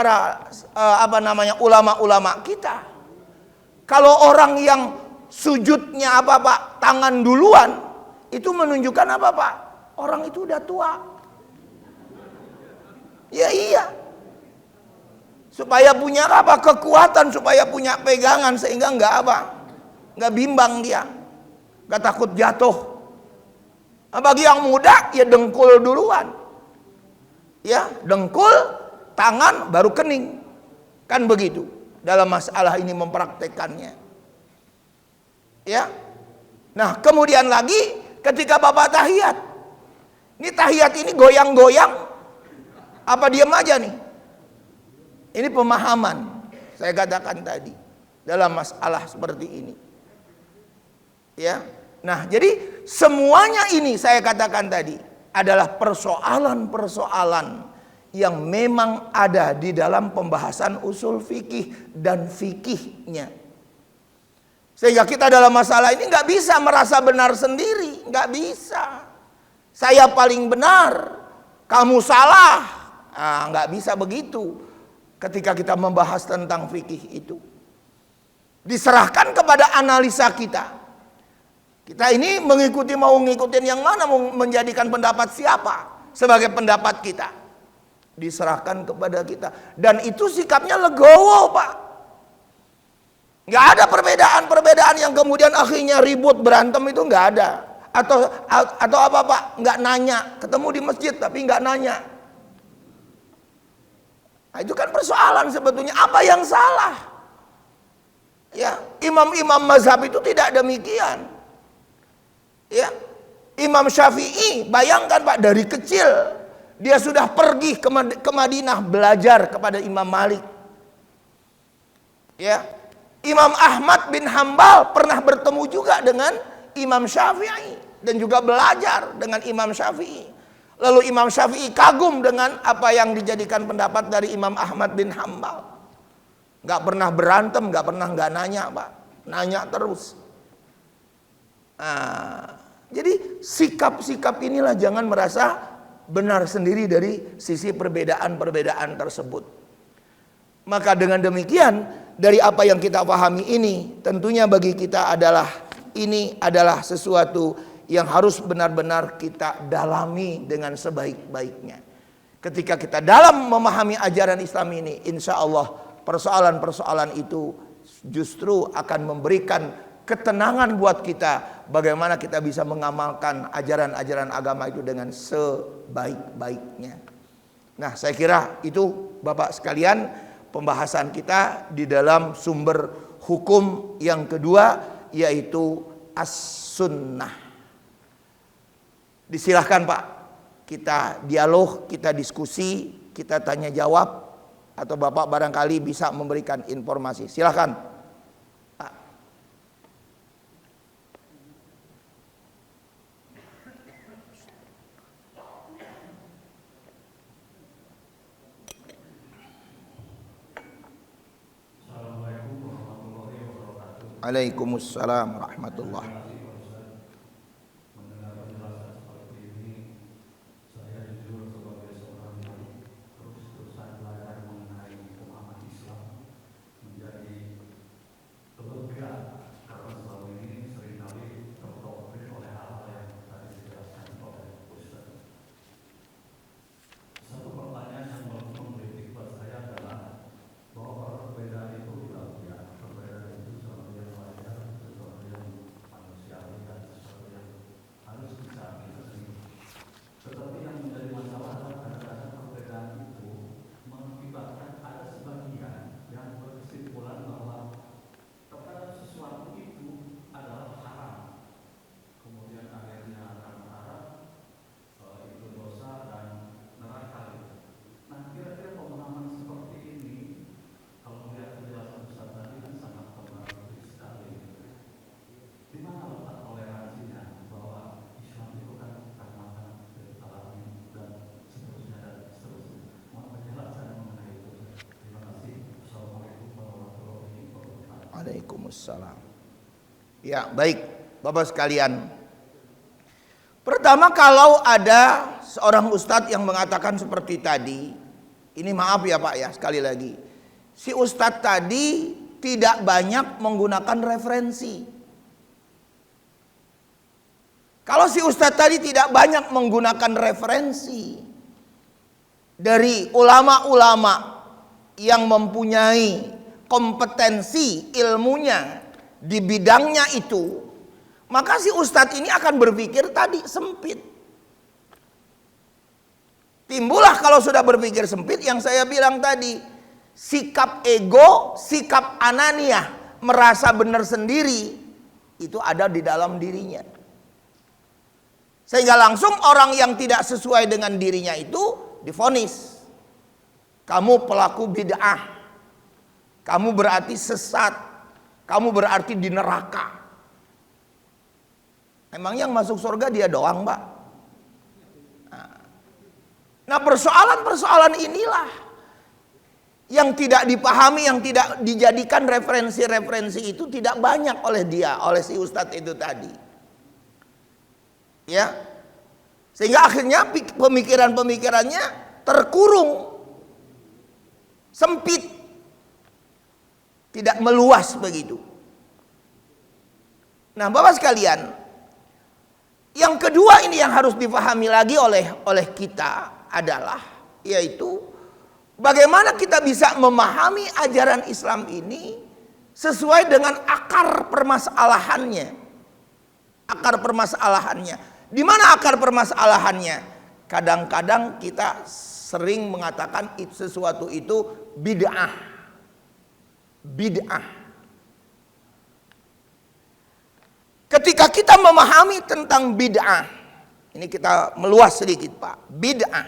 ulama-ulama kita. Kalau orang yang sujudnya apa Pak? Tangan duluan, itu menunjukkan apa Pak? Orang itu udah tua. Ya iya. Supaya punya apa? Kekuatan, supaya punya pegangan sehingga nggak bimbang dia, nggak takut jatuh. Nah, bagi yang muda ya dengkul duluan, ya dengkul, tangan baru kening, kan begitu. Dalam masalah ini mempraktekannya, ya. Nah kemudian lagi ketika Bapak tahiyat, ini tahiyat ini goyang-goyang. Apa diam aja nih? Ini pemahaman saya katakan tadi dalam masalah seperti ini. Ya. Nah, jadi semuanya ini saya katakan tadi adalah persoalan-persoalan yang memang ada di dalam pembahasan usul fikih dan fikihnya. Sehingga kita dalam masalah ini nggak bisa merasa benar sendiri, nggak bisa. Saya paling benar, kamu salah. Nggak bisa begitu ketika kita membahas tentang fikih itu. Diserahkan kepada analisa kita. Kita ini mau ngikutin yang mana, mau menjadikan pendapat siapa sebagai pendapat kita. Diserahkan kepada kita. Dan itu sikapnya legowo Pak. Nggak ada perbedaan-perbedaan yang kemudian akhirnya ribut berantem, itu nggak ada. Atau apa Pak? Nggak nanya. Ketemu di masjid tapi nggak nanya. Nah, itu kan persoalan sebetulnya. Apa yang salah? Ya, imam-imam mazhab itu tidak demikian. Ya, Imam Syafi'i, bayangkan Pak, dari kecil dia sudah pergi ke Madinah belajar kepada Imam Malik. Ya, Imam Ahmad bin Hambal pernah bertemu juga dengan Imam Syafi'i dan juga belajar dengan Imam Syafi'i. Lalu Imam Syafi'i kagum dengan apa yang dijadikan pendapat dari Imam Ahmad bin Hambal. Gak pernah berantem, gak pernah gak nanya Pak. Nanya terus. Nah, jadi sikap-sikap inilah jangan merasa benar sendiri dari sisi perbedaan-perbedaan tersebut. Maka dengan demikian, dari apa yang kita pahami ini, tentunya bagi kita ini adalah sesuatu yang harus benar-benar kita dalami dengan sebaik-baiknya. Ketika kita dalam memahami ajaran Islam ini, insya Allah persoalan-persoalan itu justru akan memberikan ketenangan buat kita. Bagaimana kita bisa mengamalkan ajaran-ajaran agama itu dengan sebaik-baiknya. Nah, saya kira itu Bapak sekalian pembahasan kita di dalam sumber hukum yang kedua, yaitu as-sunnah. Disilahkan Pak, kita dialog, kita diskusi, kita tanya jawab, atau Bapak barangkali bisa memberikan informasi. Silahkan Pak. Assalamualaikum warahmatullahi wabarakatuh. Waalaikumsalam warahmatullahi wabarakatuh. Perbedaan itu tidak, perbedaan itu sesuatu yang wajar, sesuatu yang manusia. Waalaikumsalam. Ya, baik Bapak sekalian. Pertama, kalau ada seorang ustadz yang mengatakan seperti tadi, ini maaf ya Pak ya, sekali lagi. Si ustadz tadi tidak banyak menggunakan referensi. Kalau si ustadz tadi tidak banyak menggunakan referensi dari ulama-ulama yang mempunyai kompetensi ilmunya di bidangnya itu, maka si ustadz ini akan berpikir tadi sempit. Timbullah kalau sudah berpikir sempit yang saya bilang tadi, sikap ego, sikap ananiah, merasa benar sendiri, itu ada di dalam dirinya. Sehingga langsung orang yang tidak sesuai dengan dirinya itu divonis, kamu pelaku bid'ah, kamu berarti sesat, kamu berarti di neraka. Emang yang masuk surga dia doang, Pak? Nah, persoalan-persoalan inilah yang tidak dipahami, yang tidak dijadikan referensi-referensi itu tidak banyak oleh dia, oleh si ustadz itu tadi. Ya. Sehingga akhirnya pemikiran-pemikirannya terkurung, sempit, tidak meluas begitu. Nah, Bapak sekalian, yang kedua ini yang harus dipahami lagi oleh kita adalah, yaitu bagaimana kita bisa memahami ajaran Islam ini sesuai dengan akar permasalahannya. Akar permasalahannya. Di mana akar permasalahannya? Kadang-kadang kita sering mengatakan sesuatu itu bid'ah. Bid'ah. Ketika kita memahami tentang bid'ah, ini kita meluas sedikit Pak, bid'ah.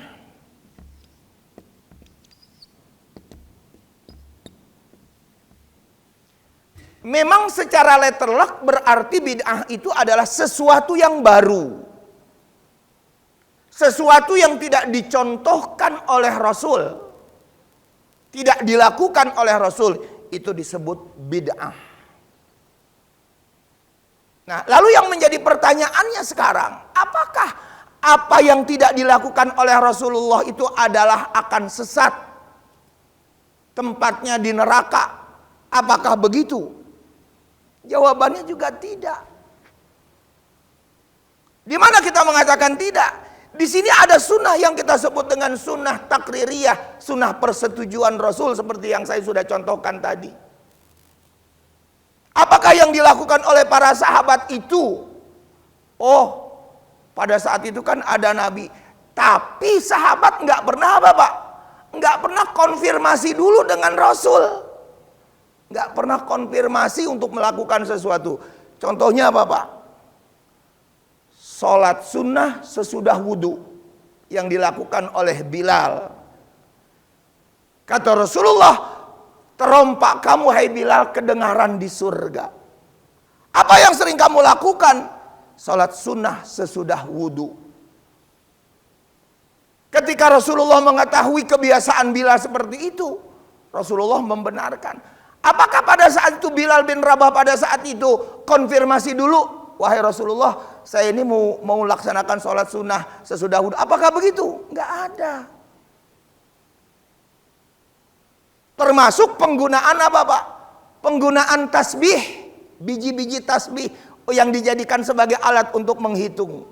Memang secara letterlock berarti bid'ah itu adalah sesuatu yang baru. Sesuatu yang tidak dicontohkan oleh Rasul. Tidak dilakukan oleh Rasul, itu disebut bid'ah. Nah, lalu yang menjadi pertanyaannya sekarang, apakah apa yang tidak dilakukan oleh Rasulullah itu adalah akan sesat? Tempatnya di neraka. Apakah begitu? Jawabannya juga tidak. Di mana kita mengatakan tidak? Di sini ada sunnah yang kita sebut dengan sunnah takririyah, sunnah persetujuan Rasul seperti yang saya sudah contohkan tadi. Apakah yang dilakukan oleh para sahabat itu? Oh, pada saat itu kan ada Nabi. Tapi sahabat nggak pernah apa Pak? Nggak pernah konfirmasi dulu dengan Rasul. Nggak pernah konfirmasi untuk melakukan sesuatu. Contohnya apa Pak? Sholat sunnah sesudah wudhu yang dilakukan oleh Bilal. Kata Rasulullah, terompak kamu hai Bilal kedengaran di surga. Apa yang sering kamu lakukan? Salat sunnah sesudah wudhu. Ketika Rasulullah mengetahui kebiasaan Bilal seperti itu, Rasulullah membenarkan. Apakah pada saat itu Bilal bin Rabah pada saat itu konfirmasi dulu? Wahai Rasulullah, saya ini mau laksanakan salat sunnah sesudah wudhu. Apakah begitu? Enggak ada. Termasuk penggunaan apa Pak? Penggunaan tasbih, biji-biji tasbih yang dijadikan sebagai alat untuk menghitung.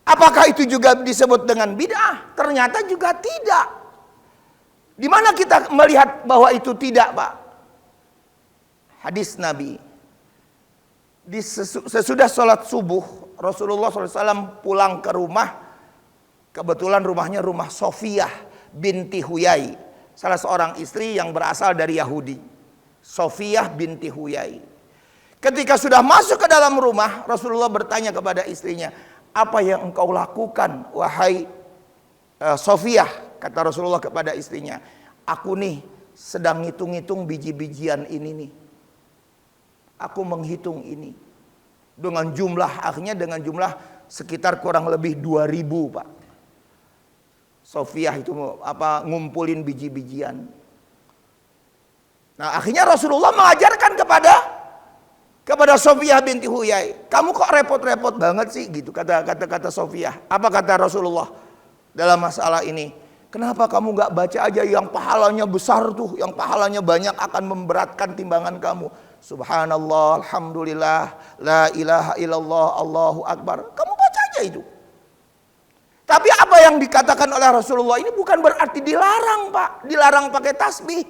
Apakah itu juga disebut dengan bid'ah? Ternyata juga tidak. Di mana kita melihat bahwa itu tidak Pak? Hadis Nabi. Sesudah sholat subuh, Rasulullah SAW pulang ke rumah. Kebetulan rumahnya rumah Sofiyah binti Huyai, salah seorang istri yang berasal dari Yahudi. Sofiyah binti Huyai. Ketika sudah masuk ke dalam rumah, Rasulullah bertanya kepada istrinya, apa yang engkau lakukan wahai Sofiyah? Kata Rasulullah kepada istrinya, aku nih sedang ngitung-ngitung biji-bijian ini nih. Aku menghitung ini. Dengan jumlah, akhirnya dengan jumlah sekitar kurang lebih 2000 Pak. Sofiyah itu ngumpulin biji-bijian. Nah, akhirnya Rasulullah mengajarkan kepada Sofiyah binti Huyai. Kamu kok repot-repot banget sih gitu kata Sofiyah. Apa kata Rasulullah dalam masalah ini? Kenapa kamu gak baca aja yang pahalanya besar tuh, yang pahalanya banyak akan memberatkan timbangan kamu. Subhanallah, alhamdulillah, la ilaha illallah, Allahu akbar. Kamu baca aja itu. Tapi apa yang dikatakan oleh Rasulullah ini bukan berarti dilarang, Pak. Dilarang pakai tasbih.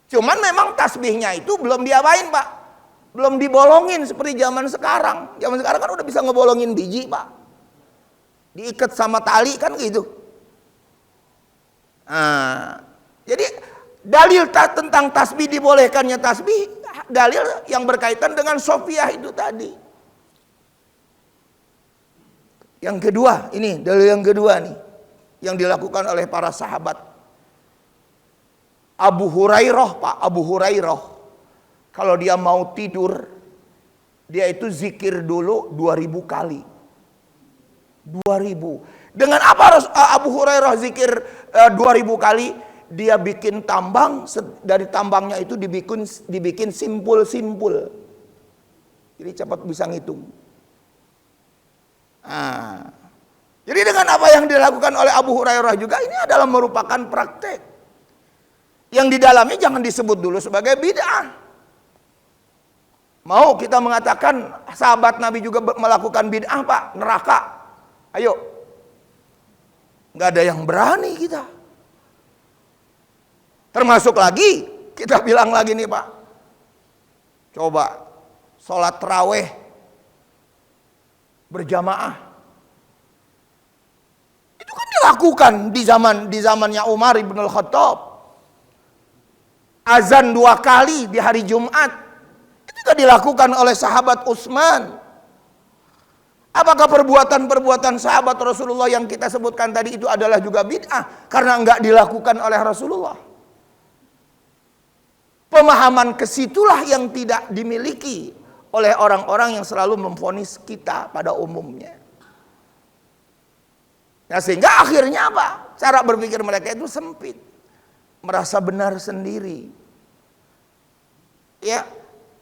Cuman memang tasbihnya itu belum diapain, Pak. Belum dibolongin seperti zaman sekarang. Zaman sekarang kan udah bisa ngebolongin biji, Pak. Diikat sama tali kan gitu. Nah, jadi dalil tentang tasbih dibolehkannya tasbih, dalil yang berkaitan dengan Sofiyah itu tadi. Yang kedua, ini dalil yang kedua nih, yang dilakukan oleh para sahabat. Abu Hurairah, Pak, Abu Hurairah, kalau dia mau tidur, dia itu zikir dulu 2000 kali. 2000. Dengan apa Abu Hurairah zikir 2000 kali? Dia bikin tambang, dari tambangnya itu dibikin simpul-simpul. Jadi cepat bisa ngitung. Nah, jadi dengan apa yang dilakukan oleh Abu Hurairah juga, ini adalah merupakan praktek. Yang di dalamnya jangan disebut dulu sebagai bid'ah. Mau kita mengatakan sahabat Nabi juga melakukan bid'ah, Pak, neraka. Ayo. Nggak ada yang berani kita. Termasuk lagi, kita bilang lagi nih, Pak. Coba sholat tarawih berjamaah. Itu kan dilakukan di zamannya Umar ibn al-Khattab. Azan 2 kali di hari Jumat. Itu juga dilakukan oleh sahabat Utsman. Apakah perbuatan-perbuatan sahabat Rasulullah yang kita sebutkan tadi itu adalah juga bid'ah? Karena enggak dilakukan oleh Rasulullah. Pemahaman kesitulah yang tidak dimiliki oleh orang-orang yang selalu memvonis kita pada umumnya. Nah, sehingga akhirnya apa? Cara berpikir mereka itu sempit. Merasa benar sendiri. Ya.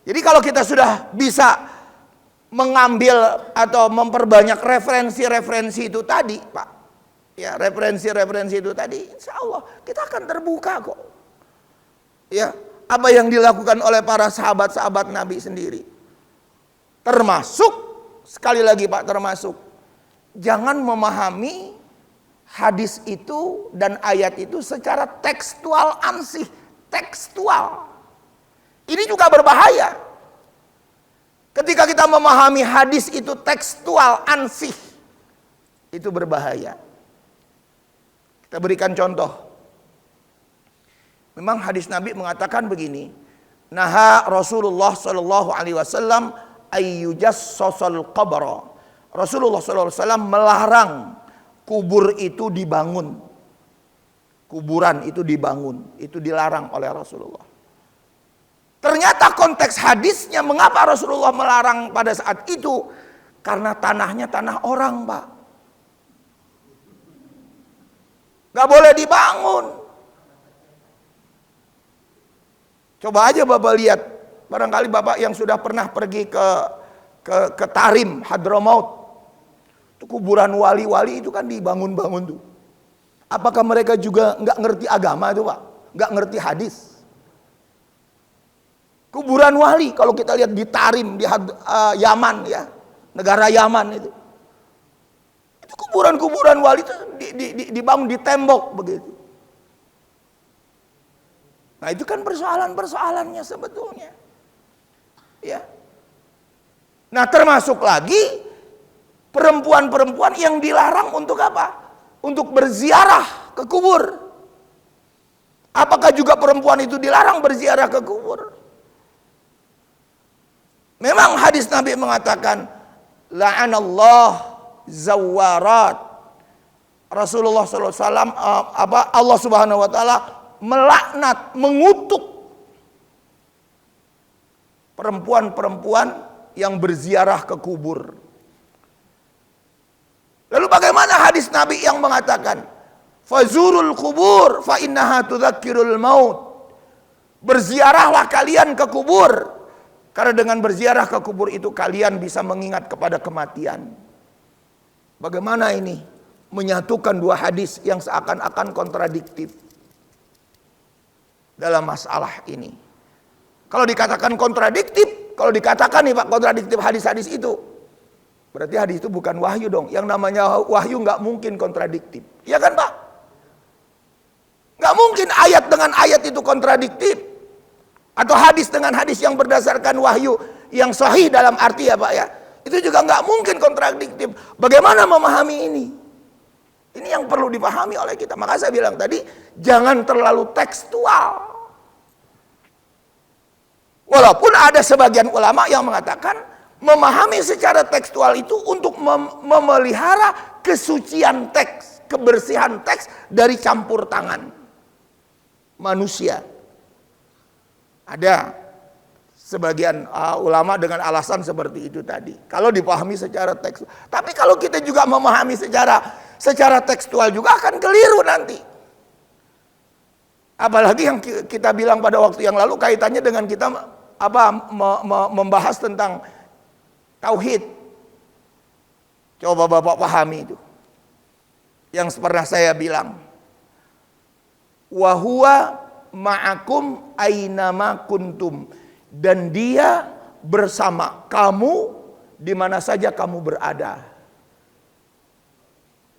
Jadi kalau kita sudah bisa mengambil atau memperbanyak referensi-referensi itu tadi, Pak. Ya, referensi-referensi itu tadi, insya Allah kita akan terbuka kok. Ya, apa yang dilakukan oleh para sahabat-sahabat Nabi sendiri. Termasuk, sekali lagi Pak, termasuk jangan memahami hadis itu dan ayat itu secara tekstual ansih, tekstual. Ini juga berbahaya. Ketika kita memahami hadis itu tekstual ansih, itu berbahaya. Kita berikan contoh. Memang hadis Nabi mengatakan begini, naha Rasulullah sallallahu alaihi wasallam ayyujassasal qabra. Rasulullah sallallahu alaihi wasallam melarang kubur itu dibangun. Kuburan itu dibangun, itu dilarang oleh Rasulullah. Ternyata konteks hadisnya mengapa Rasulullah melarang pada saat itu? Karena tanahnya tanah orang, Pak. Gak boleh dibangun. Coba aja Bapak lihat, barangkali Bapak yang sudah pernah pergi ke Tarim, Hadramaut. Itu kuburan wali-wali itu kan dibangun-bangun tuh. Apakah mereka juga nggak ngerti agama itu, Pak? Nggak ngerti hadis? Kuburan wali kalau kita lihat di Tarim, di Yaman ya, negara Yaman itu. Itu kuburan-kuburan wali itu dibangun di tembok begitu. Nah, itu kan persoalan-persoalannya sebetulnya. Ya. Nah, termasuk lagi perempuan-perempuan yang dilarang untuk apa? Untuk berziarah ke kubur. Apakah juga perempuan itu dilarang berziarah ke kubur? Memang hadis Nabi mengatakan la'anallah zawarat. Rasulullah SAW Allah Subhanahu wa taala melaknat, mengutuk perempuan-perempuan yang berziarah ke kubur. Lalu bagaimana hadis Nabi yang mengatakan fazurul kubur fa innaha tudzakkirul maut. Berziarahlah kalian ke kubur. Karena dengan berziarah ke kubur itu kalian bisa mengingat kepada kematian. Bagaimana ini menyatukan dua hadis yang seakan-akan kontradiktif dalam masalah ini? Kalau dikatakan kontradiktif, kalau dikatakan nih Pak kontradiktif hadis-hadis itu, berarti hadis itu bukan wahyu dong. Yang namanya wahyu nggak mungkin kontradiktif, ya kan Pak? Nggak mungkin ayat dengan ayat itu kontradiktif, atau hadis dengan hadis yang berdasarkan wahyu yang sahih dalam arti ya Pak ya, itu juga nggak mungkin kontradiktif. Bagaimana memahami ini? Ini yang perlu dipahami oleh kita. Maka saya bilang tadi, jangan terlalu tekstual. Walaupun ada sebagian ulama yang mengatakan memahami secara tekstual itu untuk memelihara kesucian teks, kebersihan teks dari campur tangan manusia. Ada sebagian ulama dengan alasan seperti itu tadi. Kalau dipahami secara tekstual. Tapi kalau kita juga memahami secara tekstual juga akan keliru nanti. Apalagi yang kita bilang pada waktu yang lalu kaitannya dengan kita membahas tentang tauhid. Coba Bapak pahami itu. Yang pernah saya bilang. Wa huwa ma'akum ainama kuntum. Dan dia bersama kamu di mana saja kamu berada.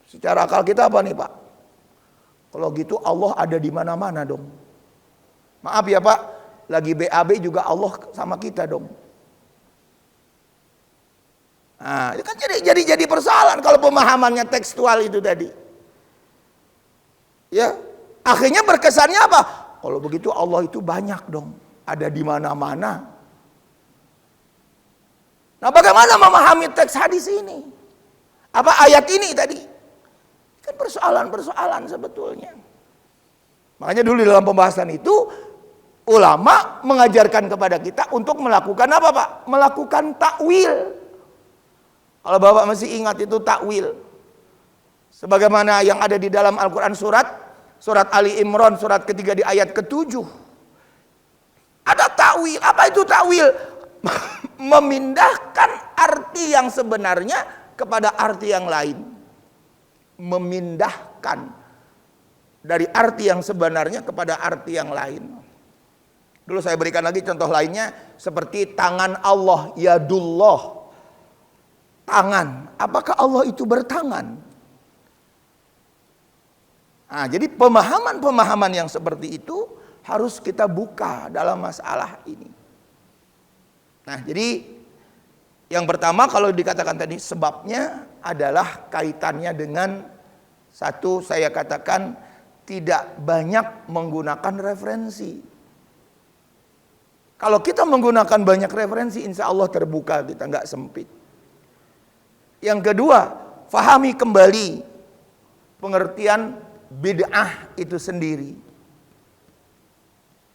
Secara akal kita apa nih Pak? Kalau gitu Allah ada di mana-mana dong. Maaf ya Pak, lagi BAB juga Allah sama kita dong. Nah, itu kan jadi persoalan kalau pemahamannya tekstual itu tadi. Ya, akhirnya berkesannya apa? Kalau begitu Allah itu banyak dong, ada di mana-mana. Nah, bagaimana memahami teks hadis ini? Apa ayat ini tadi? Kan persoalan-persoalan sebetulnya. Makanya dulu dalam pembahasan itu ulama mengajarkan kepada kita untuk melakukan apa Pak? Melakukan takwil. Kalau Bapak masih ingat itu takwil. Sebagaimana yang ada di dalam Al-Quran surat Ali Imran surat ketiga di ayat ke-7. Ada takwil. Apa itu takwil? Memindahkan arti yang sebenarnya kepada arti yang lain. Memindahkan dari arti yang sebenarnya kepada arti yang lain. Dulu saya berikan lagi contoh lainnya seperti tangan Allah, yadullah. Tangan, apakah Allah itu bertangan? Nah, jadi pemahaman-pemahaman yang seperti itu harus kita buka dalam masalah ini. Nah, jadi yang pertama kalau dikatakan tadi sebabnya adalah kaitannya dengan satu, saya katakan tidak banyak menggunakan referensi. Kalau kita menggunakan banyak referensi, insya Allah terbuka, kita nggak sempit. Yang kedua, fahami kembali pengertian bid'ah itu sendiri.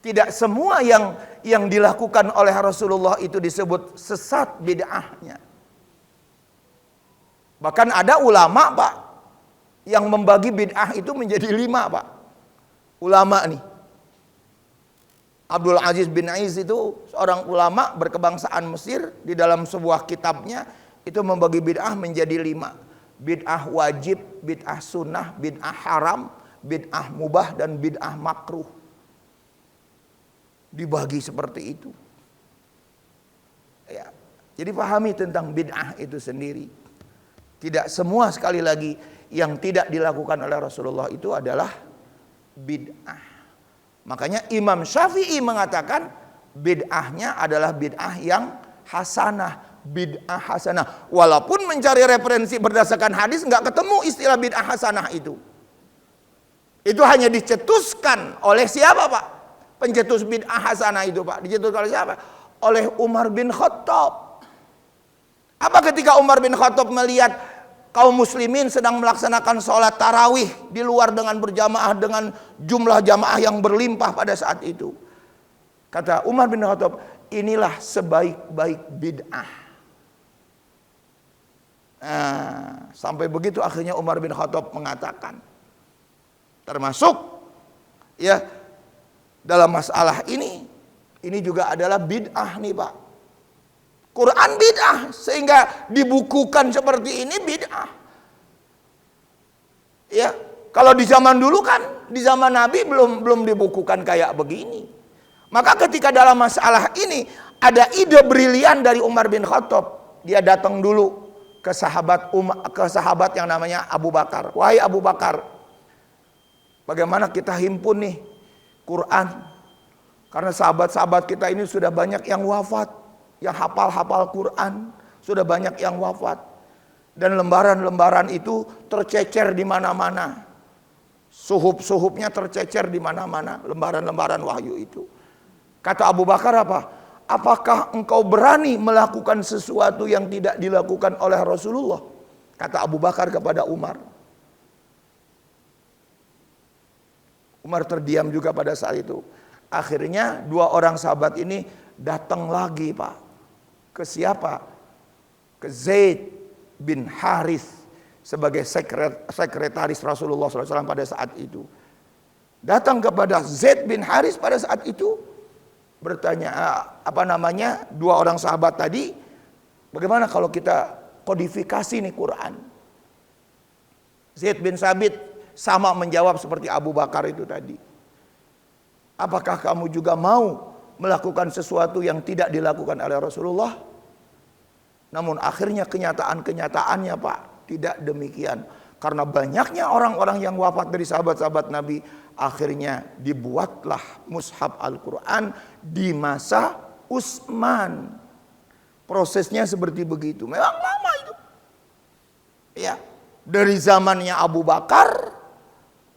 Tidak semua yang dilakukan oleh Rasulullah itu disebut sesat bid'ahnya. Bahkan ada ulama Pak yang membagi bid'ah itu menjadi 5 Pak. Ulama nih. Abdul Aziz bin Aiz itu seorang ulama berkebangsaan Mesir, di dalam sebuah kitabnya itu membagi bid'ah menjadi 5. Bid'ah wajib, bid'ah sunnah, bid'ah haram, bid'ah mubah, dan bid'ah makruh. Dibagi seperti itu. Ya. Jadi pahami tentang bid'ah itu sendiri. Tidak semua, sekali lagi, yang tidak dilakukan oleh Rasulullah itu adalah bid'ah. Makanya Imam Syafi'i mengatakan bid'ahnya adalah bid'ah yang hasanah. Bid'ah hasanah. Walaupun mencari referensi berdasarkan hadis nggak ketemu istilah bid'ah hasanah itu. Itu hanya dicetuskan oleh siapa Pak? Pencetus bid'ah hasanah itu Pak. Dicetuskan oleh siapa? Oleh Umar bin Khattab. Apa ketika Umar bin Khattab melihat kaum muslimin sedang melaksanakan sholat tarawih di luar dengan berjamaah dengan jumlah jamaah yang berlimpah pada saat itu. Kata Umar bin Khattab, inilah sebaik-baik bid'ah. Nah, sampai begitu akhirnya Umar bin Khattab mengatakan, termasuk ya dalam masalah ini juga adalah bid'ah nih Pak. Quran bid'ah, sehingga dibukukan seperti ini bid'ah. Ya, kalau di zaman dulu kan, di zaman Nabi belum dibukukan kayak begini. Maka ketika dalam masalah ini ada ide brilian dari Umar bin Khattab, dia datang dulu ke sahabat yang namanya Abu Bakar. Wahai Abu Bakar, bagaimana kita himpun nih Quran? Karena sahabat-sahabat kita ini sudah banyak yang wafat, yang hafal Quran, sudah banyak yang wafat. Dan lembaran-lembaran itu tercecer di mana-mana. Suhuf-suhufnya tercecer di mana-mana, lembaran-lembaran wahyu itu. Kata Abu Bakar apa? Apakah engkau berani melakukan sesuatu yang tidak dilakukan oleh Rasulullah? Kata Abu Bakar kepada Umar. Umar terdiam juga pada saat itu. Akhirnya dua orang sahabat ini datang lagi Pak. Ke siapa? Ke Zaid bin Harith sebagai sekretaris Rasulullah SAW pada saat itu. Datang kepada Zaid bin Harith pada saat itu, bertanya dua orang sahabat tadi, bagaimana kalau kita kodifikasi nih Quran? Zaid bin Sabit sama menjawab seperti Abu Bakar itu tadi. Apakah kamu juga mau melakukan sesuatu yang tidak dilakukan oleh Rasulullah? Namun akhirnya kenyataannya Pak tidak demikian. Karena banyaknya orang-orang yang wafat dari sahabat-sahabat Nabi, akhirnya dibuatlah mushaf Al-Quran di masa Utsman. Prosesnya seperti begitu. Memang lama itu. Ya, dari zamannya Abu Bakar,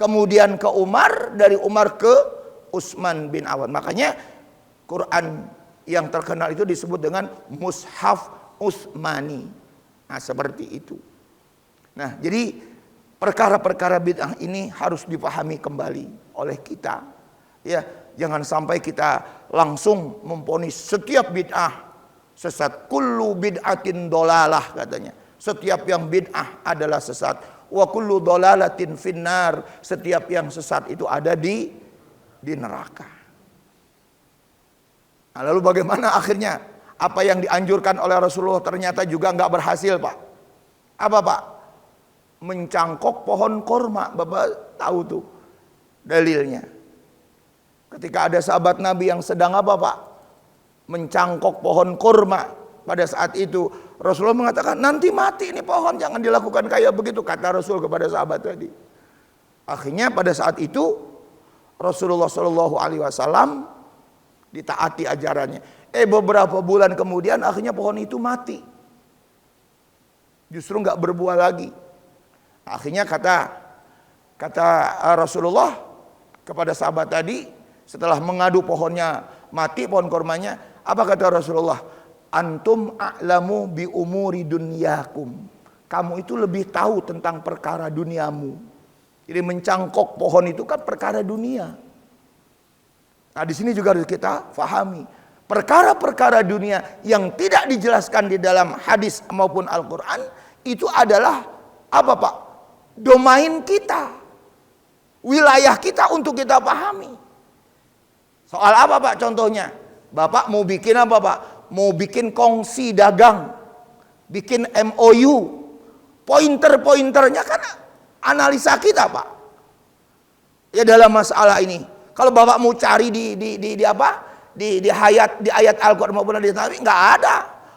kemudian ke Umar, dari Umar ke Utsman bin Affan. Makanya Quran yang terkenal itu disebut dengan mushaf Utsmani. Nah, seperti itu. Nah, jadi perkara-perkara bid'ah ini harus dipahami kembali oleh kita. Ya, jangan sampai kita langsung memvonis setiap bid'ah sesat. Kullu bid'atin dolalah katanya. Setiap yang bid'ah adalah sesat. Wa kullu dolalatin finnar. Setiap yang sesat itu ada di neraka. Nah, lalu bagaimana akhirnya? Apa yang dianjurkan oleh Rasulullah ternyata juga nggak berhasil Pak. Apa Pak? Mencangkok pohon korma. Bapak tahu tuh dalilnya. Ketika ada sahabat Nabi yang sedang apa Pak? Mencangkok pohon korma. Pada saat itu Rasulullah mengatakan, nanti mati ini pohon, jangan dilakukan kayak begitu, kata Rasul kepada sahabat tadi. Akhirnya pada saat itu Rasulullah SAW ditaati ajarannya. Beberapa bulan kemudian akhirnya pohon itu mati. Justru nggak berbuah lagi. Akhirnya kata Rasulullah kepada sahabat tadi, setelah mengadu pohonnya mati, pohon kormanya, apa kata Rasulullah? Antum a'lamu bi umuri dunyakum. Kamu itu lebih tahu tentang perkara duniamu. Jadi mencangkok pohon itu kan perkara dunia. Nah, di sini juga harus kita fahami. Perkara-perkara dunia yang tidak dijelaskan di dalam hadis maupun Al-Quran, itu adalah apa Pak? Domain kita. Wilayah kita untuk kita pahami. Soal apa Pak contohnya? Bapak mau bikin apa Pak? Mau bikin kongsi dagang. Bikin MOU. Pointer-pointernya kan analisa kita Pak. Ya dalam masalah ini. Kalau Bapak mau cari di ayat Al-Quran maupun hadis Nabi, nggak ada.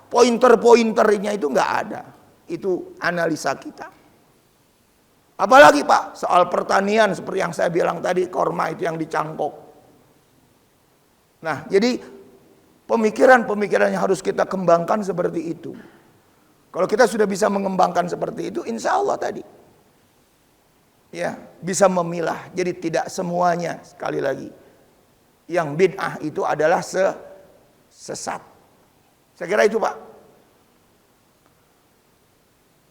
Pointer-pointernya itu nggak ada. Itu analisa kita. Apalagi Pak, soal pertanian seperti yang saya bilang tadi, korma itu yang dicangkok. Nah, jadi pemikiran-pemikiran yang harus kita kembangkan seperti itu. Kalau kita sudah bisa mengembangkan seperti itu, insya Allah tadi, ya bisa memilah. Jadi tidak semuanya, sekali lagi, yang bid'ah itu adalah sesat. Saya kira itu Pak.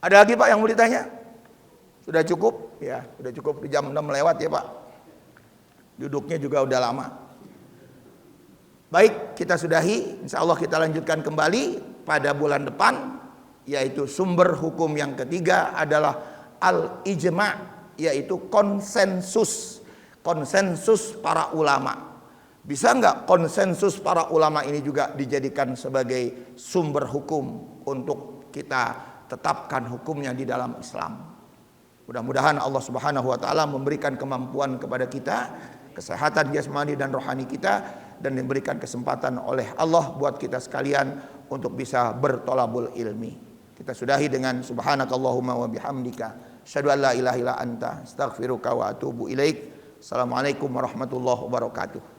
Ada lagi Pak yang mau ditanya? Sudah cukup? Ya, sudah cukup, di jam 6 lewat ya Pak. Duduknya juga udah lama. Baik, kita sudahi. Insya Allah kita lanjutkan kembali pada bulan depan. Yaitu sumber hukum yang ketiga adalah al-ijma', yaitu konsensus para ulama. Bisa nggak konsensus para ulama ini juga dijadikan sebagai sumber hukum untuk kita tetapkan hukumnya di dalam Islam? Mudah-mudahan Allah Subhanahu wa taala memberikan kemampuan kepada kita, kesehatan jasmani dan rohani kita, dan diberikan kesempatan oleh Allah buat kita sekalian untuk bisa bertolabul ilmi. Kita sudahi dengan subhanakallahumma wa bihamdika asyhadu an la ilaha illa anta astaghfiruka wa atubu ilaik. Assalamualaikum warahmatullahi wabarakatuh.